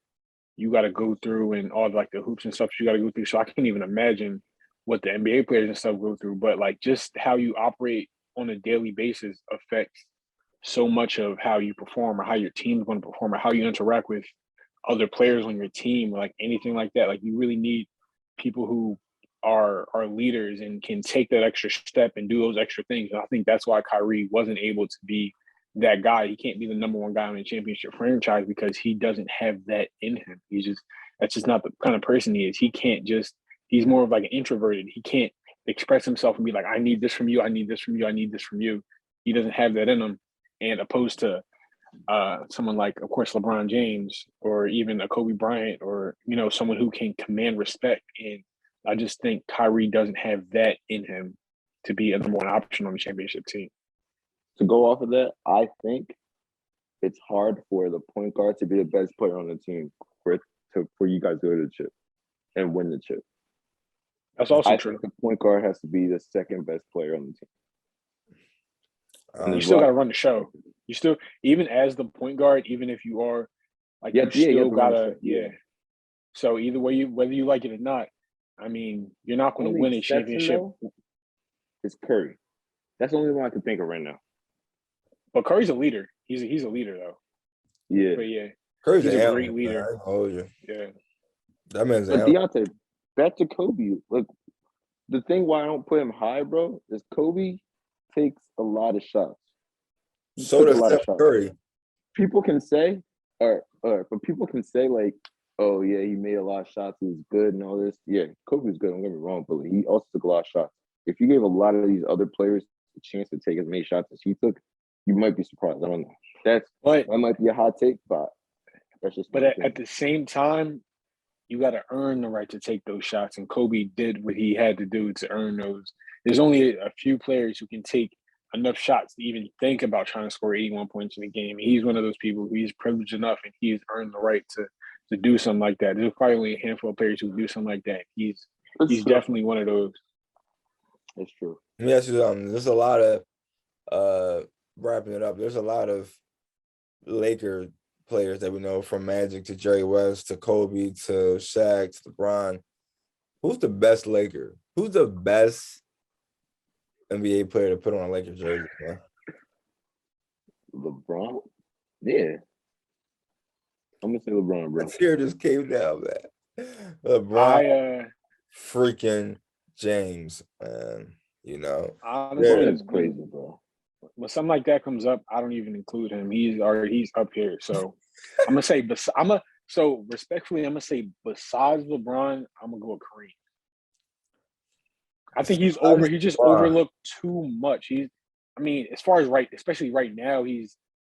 Speaker 2: you got to go through and all like the hoops and stuff you got to go through. So I can't even imagine what the NBA players and stuff go through. But like just how you operate on a daily basis affects so much of how you perform or how your team's going to perform or how you interact with other players on your team or like anything like that. Like you really need people who are leaders and can take that extra step and do those extra things. And I think that's why Kyrie wasn't able to be that guy. He can't be the number one guy in the championship franchise because he doesn't have that in him. That's just not the kind of person he is. He's more of like an introverted. He can't express himself and be like, I need this from you. I need this from you. I need this from you. He doesn't have that in him. And opposed to someone like, of course, LeBron James or even a Kobe Bryant or, someone who can command respect. And I just think Kyrie doesn't have that in him to be a number one option on the championship team.
Speaker 5: To go off of that, I think it's hard for the point guard to be the best player on the team for you guys to go to the chip and win the chip.
Speaker 2: That's also
Speaker 5: I
Speaker 2: true.
Speaker 5: think the point guard has to be the second best player on the team.
Speaker 2: And you still got to run the show. You still, even as the point guard, even if you are like, you still gotta, So either way, whether you like it or not, I mean, you're not going to win a championship.
Speaker 5: It's Curry. That's the only one I can think of right now.
Speaker 2: But Curry's a leader. He's a leader though.
Speaker 5: Yeah.
Speaker 2: But yeah,
Speaker 1: Curry's
Speaker 2: he's
Speaker 1: a
Speaker 2: great leader.
Speaker 1: Yeah.
Speaker 2: Yeah.
Speaker 1: That man's
Speaker 5: But Deontay, back to Kobe. Look, the thing why I don't put him high, bro, is Kobe takes a lot of shots.
Speaker 1: So does Steph Curry.
Speaker 5: People can say, but people can say like, oh yeah, he made a lot of shots. He was good and all this. Yeah, Kobe was good. Don't get me wrong, but he also took a lot of shots. If you gave a lot of these other players a chance to take as many shots as he took, you might be surprised. I don't know. That might be a hot take, but that's just.
Speaker 2: But at the same time, you got to earn the right to take those shots, and Kobe did what he had to do to earn those. There's only a few players who can take enough shots to even think about trying to score 81 points in a game. He's one of those people who is privileged enough, and he's earned the right to do something like that. There's probably only a handful of players who do something like that. He's definitely one of those.
Speaker 5: That's true.
Speaker 1: Yes, there's a lot of wrapping it up. There's a lot of Laker players that we know, from Magic to Jerry West to Kobe to Shaq to LeBron. Who's the best Laker? Who's the best NBA player to put on a Laker jersey, man?
Speaker 5: LeBron? Yeah. I'm gonna say LeBron, bro.
Speaker 1: The tear just came down, man. LeBron freaking James, man.
Speaker 2: Honestly,
Speaker 5: that's crazy, bro.
Speaker 2: When something like that comes up, I don't even include him. He's up here. So I'm gonna say, respectfully, I'm gonna say besides LeBron, I'm gonna go with Kareem. I think he's just overlooked too much. As far as especially right now,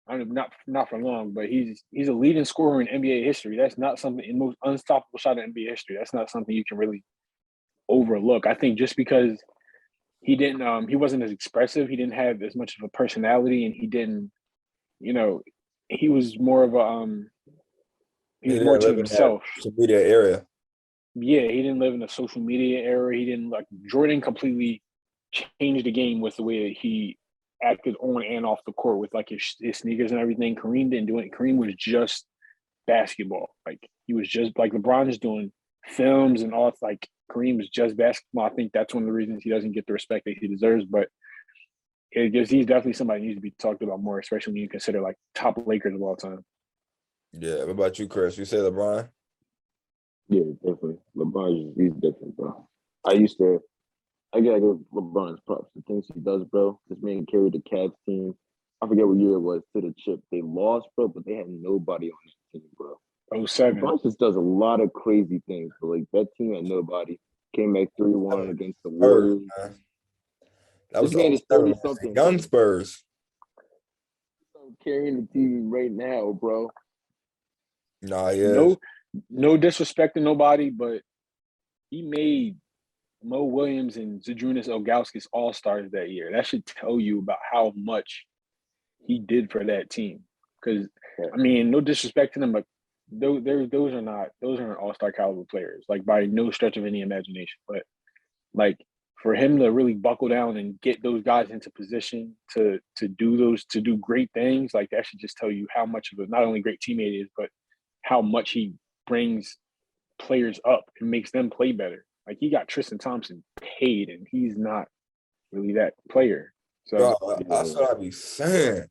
Speaker 2: not for long, but he's a leading scorer in NBA history. That's not something, in most unstoppable shot in NBA history. That's not something you can really overlook. I think just because he wasn't as expressive, he didn't have as much of a personality, and he didn't, he was more of he was more to himself.
Speaker 1: Social media area.
Speaker 2: Yeah, he didn't live in a social media era. He didn't Jordan completely changed the game with the way he acted on and off the court with his sneakers and everything. Kareem didn't do it. Kareem was just basketball. He was just like LeBron is doing films and all. Kareem was just basketball. I think that's one of the reasons he doesn't get the respect that he deserves. But he's definitely somebody who needs to be talked about more, especially when you consider top Lakers of all time.
Speaker 1: Yeah. What about you, Chris? You say LeBron?
Speaker 5: Yeah, definitely. LeBron, he's different, bro. I gotta give LeBron his props. The things he does, bro. This man carried the Cavs team. I forget what year it was, to the chip. They lost, bro, but they had nobody on that team, bro.
Speaker 2: 07.
Speaker 5: LeBron just does a lot of crazy things, but that team had nobody. Came back 3-1 against the
Speaker 1: Spurs,
Speaker 5: Warriors.
Speaker 1: man. That
Speaker 5: This
Speaker 1: was
Speaker 5: man is
Speaker 1: 07,
Speaker 5: 30-something.
Speaker 1: young Spurs.
Speaker 5: Carrying the team right now, bro.
Speaker 1: Nah, he is.
Speaker 2: No disrespect to nobody, but he made Mo Williams and Zydrunas Ilgauskas all-stars that year. That should tell you about how much he did for that team. Because I mean, no disrespect to them, but those aren't all-star caliber players, like by no stretch of any imagination. But like for him to really buckle down and get those guys into position to do great things, like that should just tell you how much of a not only great teammate he is, but how much he brings players up and makes them play better. Like he got Tristan Thompson paid, and he's not really that player. So
Speaker 1: Bro, that's what I be saying.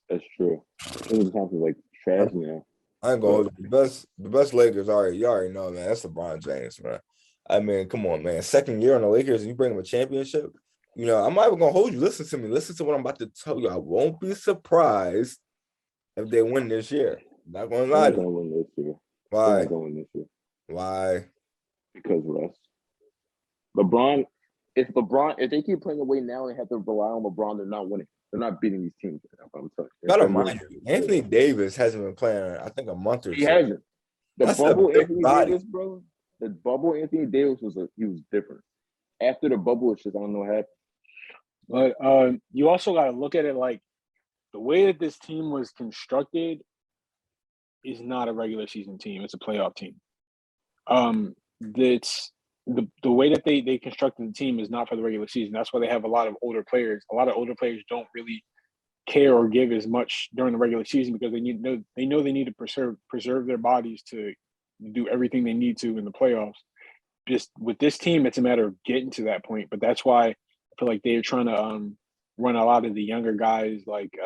Speaker 5: That's true. Tristan Thompson's like trash now.
Speaker 1: I ain't gonna hold you. The best Lakers you already know, man. That's LeBron James, man. I mean, come on, man. Second year on the Lakers, and you bring him a championship. You know, I'm not even gonna hold you. Listen to me. Listen to what I'm about to tell you. I won't be surprised if they win this year. Not gonna lie
Speaker 5: They're
Speaker 1: to
Speaker 5: not
Speaker 1: you.
Speaker 5: gonna win this year.
Speaker 1: Why?
Speaker 5: They're not gonna win this year.
Speaker 1: Why?
Speaker 5: Because Russ. If they keep playing away now and have to rely on LeBron, they're not winning. They're not beating these teams. I'm telling you.
Speaker 1: Gotta mind you, Anthony Davis hasn't been playing, I think, a month or
Speaker 5: He
Speaker 1: two.
Speaker 5: hasn't.
Speaker 1: That's a big
Speaker 5: Anthony
Speaker 1: body.
Speaker 5: Davis, bro. The bubble Anthony Davis was different. After the bubble, it's just I don't know what happened.
Speaker 2: But you also got to look at it like the way that this team was constructed is not a regular season team. It's a playoff team. That's the way that they constructed the team is not for the regular season. That's why they have a lot of older players. A lot of older players don't really care or give as much during the regular season because they know they need to preserve their bodies to do everything they need to in the playoffs. Just with this team, it's a matter of getting to that point. But that's why I feel like they're trying to run a lot of the younger guys. Like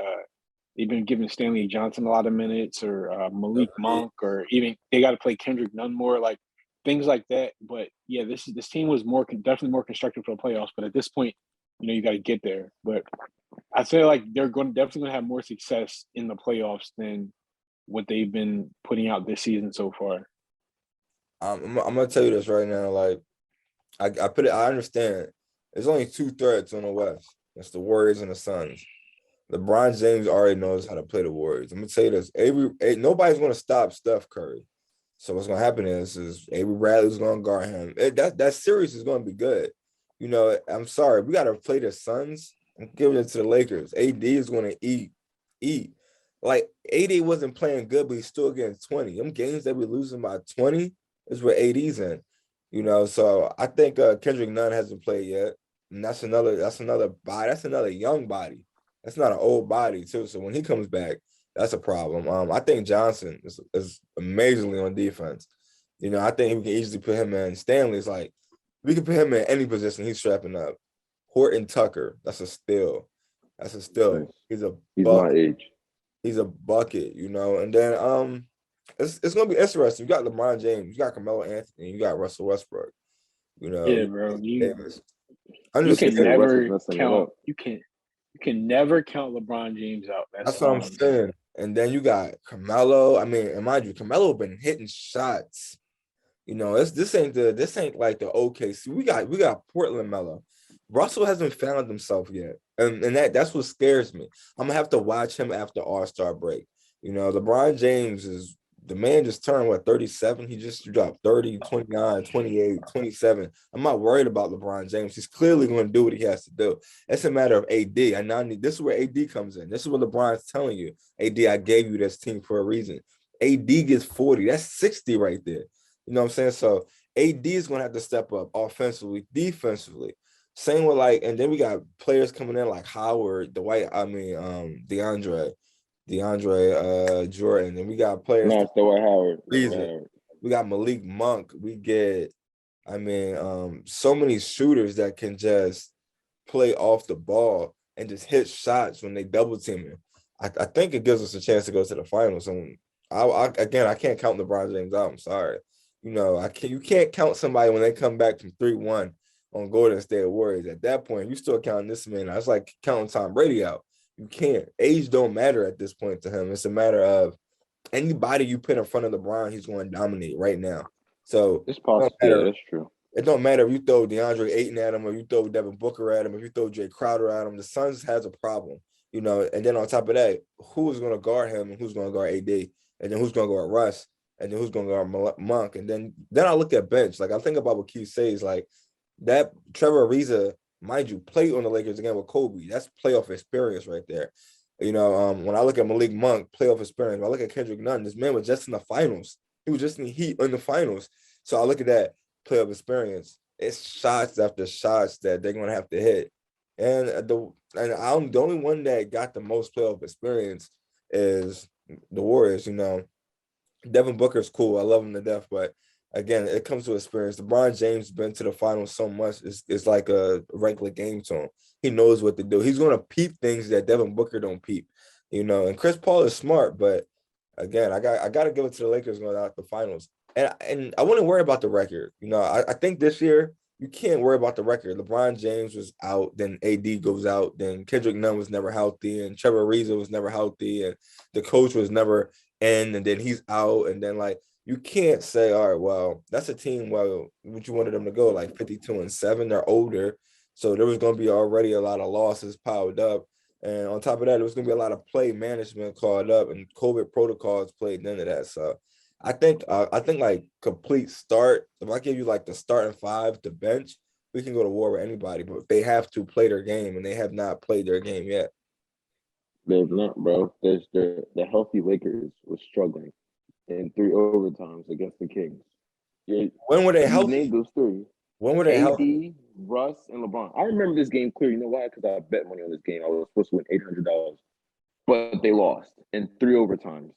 Speaker 2: they've been giving Stanley Johnson a lot of minutes, or Malik Monk, or even they got to play Kendrick Nunn more, like things like that. But yeah, this team was definitely more constructive for the playoffs. But at this point, you got to get there. But I feel like they're definitely going to have more success in the playoffs than what they've been putting out this season so far.
Speaker 1: I'm gonna tell you this right now. Like, I understand. There's only two threats on the West. It's the Warriors and the Suns. LeBron James already knows how to play the Warriors. I'm gonna tell you this: nobody's gonna stop Steph Curry. So what's gonna happen is Avery Bradley's gonna guard him. That series is gonna be good. I'm sorry, we gotta play the Suns and give it to the Lakers. AD is gonna eat. Like AD wasn't playing good, but he's still getting 20. Them games that we're losing by 20 is where AD's in. So I think Kendrick Nunn hasn't played yet. And that's another body. That's another young body. That's not an old body, too. So when he comes back, that's a problem. I think Johnson is amazingly on defense. I think we can easily put him in. Stanley's like, we can put him in any position. He's strapping up. Horton Tucker, that's a steal. He's
Speaker 5: my age.
Speaker 1: He's a bucket, And then it's gonna be interesting. You got LeBron James, you got Carmelo Anthony, you got Russell Westbrook.
Speaker 2: Yeah, bro. You
Speaker 5: can
Speaker 2: never count. You can never count LeBron James out.
Speaker 1: That's what I'm saying. And then you got Carmelo. I mean, and mind you, Carmelo been hitting shots. This ain't like the OKC. We got Portland Melo. Russell hasn't found himself yet, and that's what scares me. I'm gonna have to watch him after All-Star break. LeBron James is the man. Just turned 37. He just dropped 30, 29, 28, 27. I'm not worried about LeBron James. He's clearly going to do what he has to do. It's a matter of AD. This is where AD comes in. This is what LeBron's telling you. AD, I gave you this team for a reason. AD gets 40. That's 60 right there. You know what I'm saying? So AD is going to have to step up offensively, defensively. Same with and then we got players coming in like Howard, DeAndre Jordan, and we got players.
Speaker 5: No, Dwight Howard.
Speaker 1: We got Malik Monk. We get, so many shooters that can just play off the ball and just hit shots when they double team him. I think it gives us a chance to go to the finals. And I can't count LeBron James out. I'm sorry. You can't count somebody when they come back from 3-1 on Golden State Warriors. At that point, you still counting this man. It's like counting Tom Brady out. You can't. Age don't matter at this point to him. It's a matter of anybody you put in front of LeBron, he's going to dominate right now. So
Speaker 5: it's possible. Yeah, that's true.
Speaker 1: It don't matter if you throw DeAndre Ayton at him or you throw Devin Booker at him, if you throw Jay Crowder at him, the Suns has a problem, you know. And then on top of that, who's going to guard him and who's going to guard AD, and then who's going to guard Russ, and then who's going to guard Monk, and then I look at bench. Like I think about what Keith says, like that Trevor Ariza, mind you, played on the Lakers again with Kobe. That's playoff experience right there. You know, when I look at Malik Monk, playoff experience. When I look at Kendrick Nunn, this man was just in the finals. He was just in the Heat in the finals. So I look at that playoff experience. It's shots after shots that they're gonna have to hit. And the only one that got the most playoff experience is the Warriors. You know, Devin Booker's cool. I love him to death, but again, it comes to experience. LeBron James been to the finals so much. It's like a regular game to him. He knows what to do. He's gonna peep things that Devin Booker don't peep. You know, and Chris Paul is smart, but again, I got to give it to the Lakers going out the finals. And I wouldn't worry about the record. You know, I think this year you can't worry about the record. LeBron James was out, then AD goes out, then Kendrick Nunn was never healthy, and Trevor Ariza was never healthy, and the coach was never in, and then he's out, and then like you can't say, all right, well, that's a team. Well, what you wanted them to go like 52-7. They're older, so there was going to be already a lot of losses piled up. And on top of that, there was going to be a lot of play management called up, and COVID protocols played into that. So I think like complete start. If I give you like the starting five, the bench, we can go to war with anybody. But they have to play their game, and they have not played their game yet.
Speaker 5: They've not, bro. The healthy Lakers was struggling in 3 overtimes against the Kings.
Speaker 1: When were they
Speaker 5: You
Speaker 1: healthy?
Speaker 5: named those 3.
Speaker 1: When were they healthy?
Speaker 5: AD, Russ, and LeBron. I remember this game clear. You know why? Because I bet money on this game. I was supposed to win $800, but they lost in 3 overtimes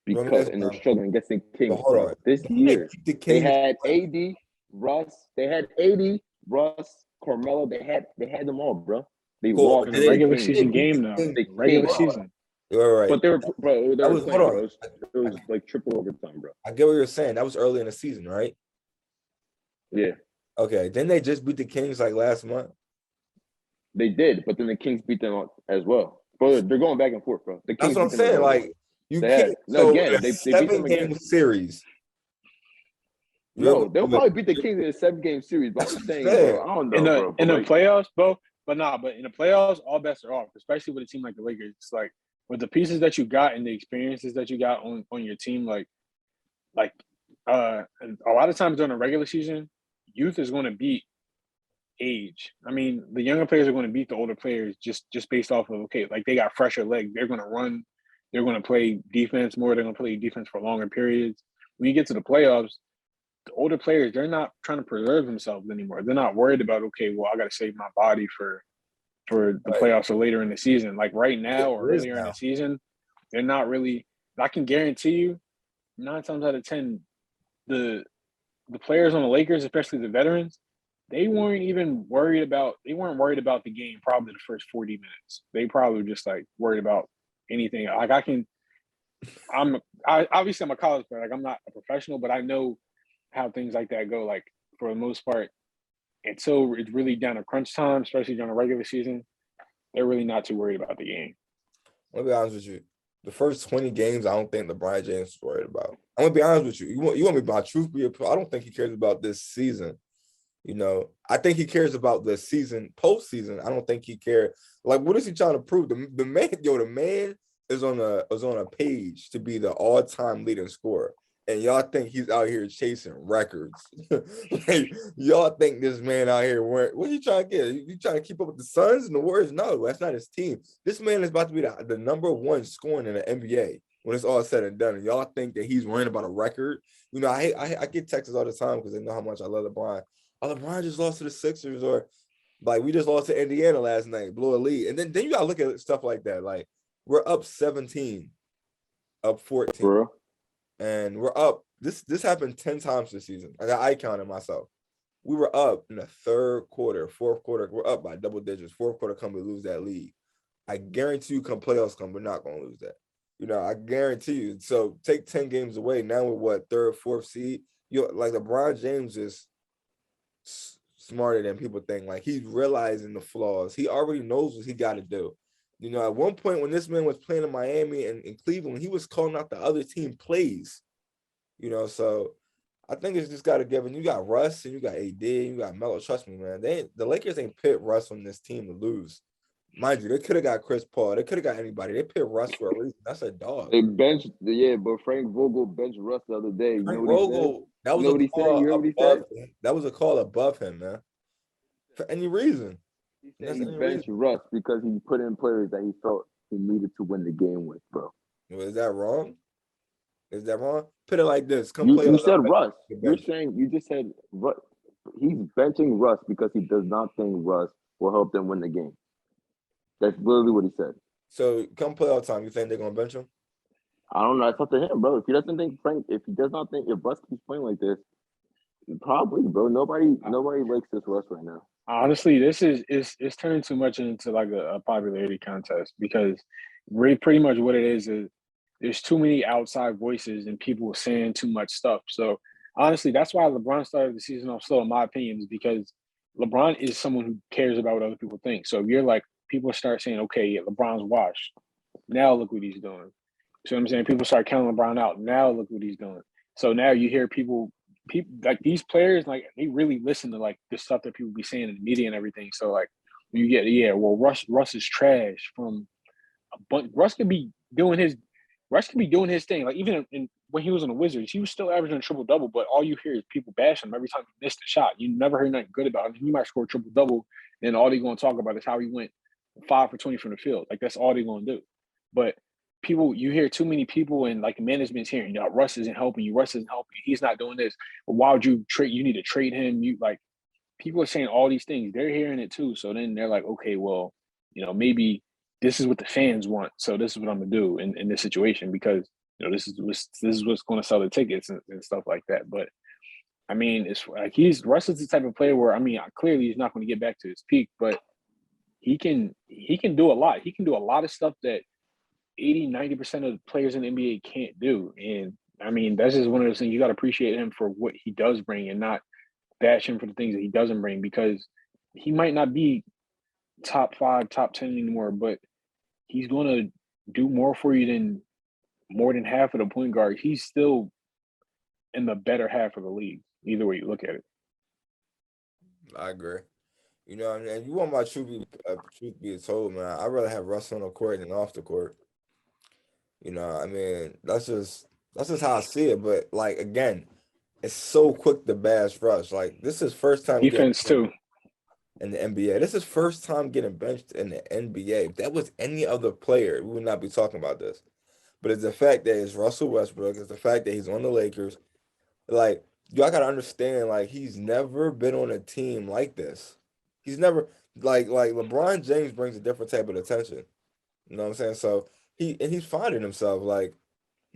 Speaker 5: because they're struggling against the Kings. Bro. This year they had AD, Russ. They had AD, Russ, Carmelo. They had them all, bro. They lost
Speaker 2: in the regular season game now. Regular season.
Speaker 1: You're right.
Speaker 5: But they were, bro. They were playing, bro. It was like triple overtime, bro.
Speaker 1: I get what you're saying. That was early in the season, right?
Speaker 5: Yeah.
Speaker 1: Okay. Didn't they just beat the Kings like last month?
Speaker 5: They did, but then the Kings beat them as well. Bro, they're going back and forth, bro. The Kings
Speaker 1: That's what I'm saying. Like you can't.
Speaker 5: They beat them
Speaker 1: game
Speaker 5: again.
Speaker 1: Series.
Speaker 5: No, they'll probably beat the Kings in a 7-game series. But I'm saying, bro, I don't know,
Speaker 2: in the playoffs, bro. But in the playoffs, all bets are off, especially with a team like the Lakers. It's like with the pieces that you got and the experiences that you got on your team, like a lot of times during the regular season, youth is going to beat age. I mean, the younger players are going to beat the older players just based off of, okay, like they got fresher legs. They're going to run. They're going to play defense more. They're going to play defense for longer periods. When you get to the playoffs, the older players, they're not trying to preserve themselves anymore. They're not worried about, okay, well, I got to save my body for the playoffs or later in the season. Like right now or earlier in the season, they're not really – I can guarantee you 9 times out of 10, the players on the Lakers, especially the veterans, they weren't worried about the game probably the first 40 minutes. They probably were just like worried about anything. Like obviously I'm a college player. Like I'm not a professional, but I know how things like that go. Like for the most part, until it's really down to crunch time, especially during the regular season, they're really not too worried about the game.
Speaker 1: I'll be honest with you. The first 20 games, I don't think LeBron James is worried about. I'm gonna be honest with you. You want me by truth be? I don't think he cares about this season. You know, I think he cares about the season, postseason. I don't think he cares. Like, what is he trying to prove? The man is on a page to be the all-time leading scorer. And y'all think he's out here chasing records. Like, y'all think this man out here, what are you trying to get? You trying to keep up with the Suns and the Warriors? No, that's not his team. This man is about to be the number 1 scoring in the NBA when it's all said and done. And y'all think that he's worrying about a record? You know, I get texts all the time because they know how much I love LeBron. Oh, LeBron just lost to the Sixers, or like we just lost to Indiana last night, blew a lead. And then you gotta look at stuff like that. Like we're up 17, up 14.
Speaker 5: Bro.
Speaker 1: And we're up. This happened 10 times this season. I counted myself. We were up in the third quarter, fourth quarter. We're up by double digits. Fourth quarter, we lose that lead. I guarantee you, come playoffs come, we're not going to lose that. You know, I guarantee you. So take 10 games away. Now we're what, third, fourth seed? Like LeBron James is smarter than people think. Like he's realizing the flaws. He already knows what he got to do. You know, at one point when this man was playing in Miami and in Cleveland, he was calling out the other team plays. You know, so I think it's just got to give. And you got Russ and you got AD and you got Melo. Trust me, man. The Lakers ain't pit Russ on this team to lose. Mind you, they could have got Chris Paul. They could have got anybody. They pit Russ for a reason. That's a dog.
Speaker 5: They benched, but Frank Vogel benched Russ the other day. You know
Speaker 1: Frank
Speaker 5: what he said?
Speaker 1: Vogel, that was
Speaker 5: You know
Speaker 1: a
Speaker 5: what he said?
Speaker 1: call
Speaker 5: You heard what he
Speaker 1: above
Speaker 5: said?
Speaker 1: him. That was a call above him, man. For any reason.
Speaker 5: He
Speaker 1: And
Speaker 5: said
Speaker 1: that's
Speaker 5: he
Speaker 1: any
Speaker 5: benched
Speaker 1: reason.
Speaker 5: Russ because he put in players that he felt he needed to win the game with, bro.
Speaker 1: Well, is that wrong? Is that wrong? Put it like this. Come play
Speaker 5: You
Speaker 1: on
Speaker 5: said
Speaker 1: the
Speaker 5: Russ.
Speaker 1: bench.
Speaker 5: You just said Russ. He's benching Russ because he does not think Russ will help them win the game. That's literally what he said.
Speaker 1: So come play all the time. You think they're gonna bench him?
Speaker 5: I don't know. It's up to him, bro. If he doesn't think if Russ keeps playing like this, probably, bro. Nobody likes this Russ right now.
Speaker 2: Honestly, this is turning too much into like a popularity contest because pretty much what it is there's too many outside voices and people saying too much stuff. So honestly, that's why LeBron started the season off slow, in my opinion, is because LeBron is someone who cares about what other people think. So if you're like, people start saying, okay, yeah, LeBron's washed. Now look what he's doing. So I'm saying people start counting LeBron out. Now look what he's doing. So now you hear people like these players, like they really listen to like the stuff that people be saying in the media and everything. So like you get, well, Russ is trash from a bunch. Russ could be doing his thing. Like even when he was on the Wizards, he was still averaging a triple double, but all you hear is people bashing him every time he missed a shot. You never heard nothing good about him. He might score a triple double, and all they're gonna talk about is how he went 5 for 20 from the field. Like that's all they're gonna do. But you hear too many people and like management's hearing, Russ isn't helping you. Russ isn't helping you. He's not doing this. But why would you trade? You need to trade him. You like people are saying all these things. They're hearing it too. So then they're like, okay, well, maybe this is what the fans want. So this is what I'm gonna do in this situation because this is what's going to sell the tickets and stuff like that. But I mean, it's like Russ is the type of player where clearly he's not going to get back to his peak, but he can do a lot. He can do a lot of stuff that 80-90% of the players in the NBA can't do. And I mean, that's just one of those things you got to appreciate him for what he does bring and not bash him for the things that he doesn't bring because he might not be top 5, top 10 anymore, but he's going to do more for you than more than half of the point guard. He's still in the better half of the league, either way you look at it.
Speaker 1: I agree. You want my truth be told, man. I'd rather have Russ on the court than off the court. That's just how I see it. But like again, it's so quick to bash Russ. Like this is first time
Speaker 2: defense too
Speaker 1: in the NBA. This is first time getting benched in the NBA. If that was any other player, we would not be talking about this. But it's the fact that it's Russell Westbrook. It's the fact that he's on the Lakers. Like y'all gotta understand, like he's never been on a team like this. He's never like LeBron James brings a different type of attention. You know what I'm saying? So he's finding himself like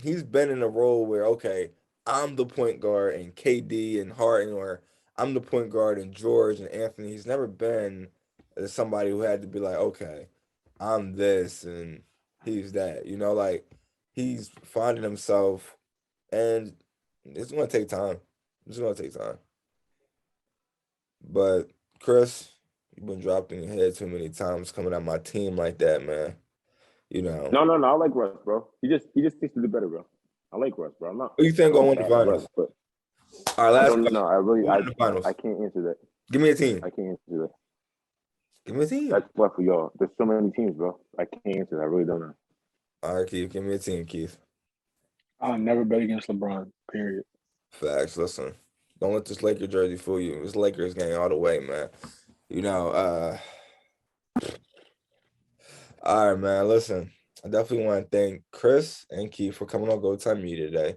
Speaker 1: he's been in a role where okay, I'm the point guard and KD and Harden, or I'm the point guard and George and Anthony. He's never been somebody who had to be like, okay, I'm this and he's that. Like he's finding himself, and it's gonna take time. It's gonna take time. But Chris, you've been dropped in your head too many times coming at my team like that, man.
Speaker 5: No. I like Russ, bro. He just needs to do better, bro. I like Russ, bro. I'm not.
Speaker 1: Who you think gonna win the finals?
Speaker 5: Russ, but
Speaker 1: all right, last question.
Speaker 5: No, I can't answer that.
Speaker 1: Give me a team.
Speaker 5: I can't answer that.
Speaker 1: Give me a team.
Speaker 5: That's tough for y'all. There's so many teams, bro. I can't answer that. I really don't know.
Speaker 1: All right, Keith. Give me a team, Keith.
Speaker 2: I'll never bet against LeBron, period.
Speaker 1: Facts. Listen, don't let this Laker jersey fool you. This Lakers game all the way, man. All right, man. Listen, I definitely want to thank Chris and Keith for coming on GoTimeMedia today.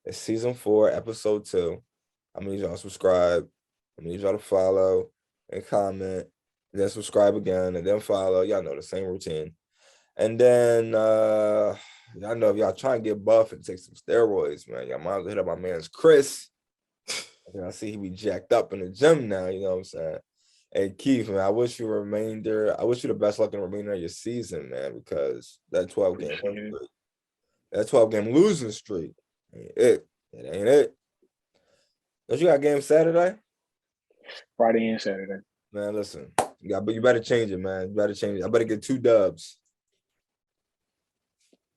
Speaker 1: It's season 4, episode 2. I'm gonna need y'all to subscribe. I'm gonna need y'all to follow and comment, and then subscribe again, and then follow. Y'all know the same routine. And then y'all know if y'all trying to get buff and take some steroids, man, y'all might as well hit up my man's Chris. I see he be jacked up in the gym now, you know what I'm saying? Hey Keith, man, I wish you the best luck in the remainder of your season, man, because that 12-game losing streak ain't it. It ain't it. Don't you got a game Saturday?
Speaker 2: Friday and Saturday.
Speaker 1: Man, listen. You better change it, man. You better change it. I better get 2 dubs.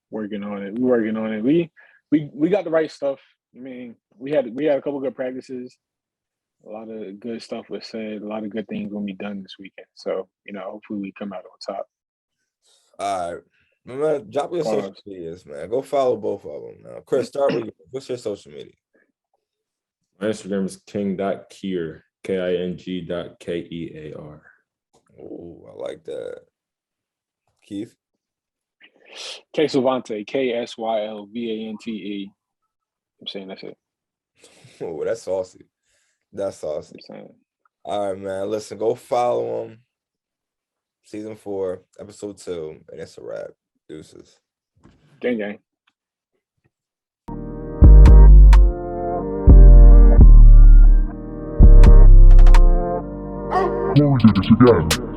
Speaker 2: Working on it. We're working on it. We got the right stuff. I mean, we had a couple good practices. A lot of good stuff was said. A lot of good things will be done this weekend. So, hopefully we come out on top.
Speaker 1: All right. Man, drop your social
Speaker 2: Pause.
Speaker 1: medias, man. Go follow both of them now. Chris, start with you. What's your social media?
Speaker 3: My Instagram is king.kear, king.kear.
Speaker 1: Oh, I like that. Keith?
Speaker 2: K Sylvante, KSYLVANTE. I'm saying that's it.
Speaker 1: Oh, that's saucy. That's saucy.
Speaker 2: I'm saying.
Speaker 1: All right, man. Listen, go follow them. Season 4, episode 2, and it's a wrap. Deuces.
Speaker 2: Gang, gang.
Speaker 10: Together.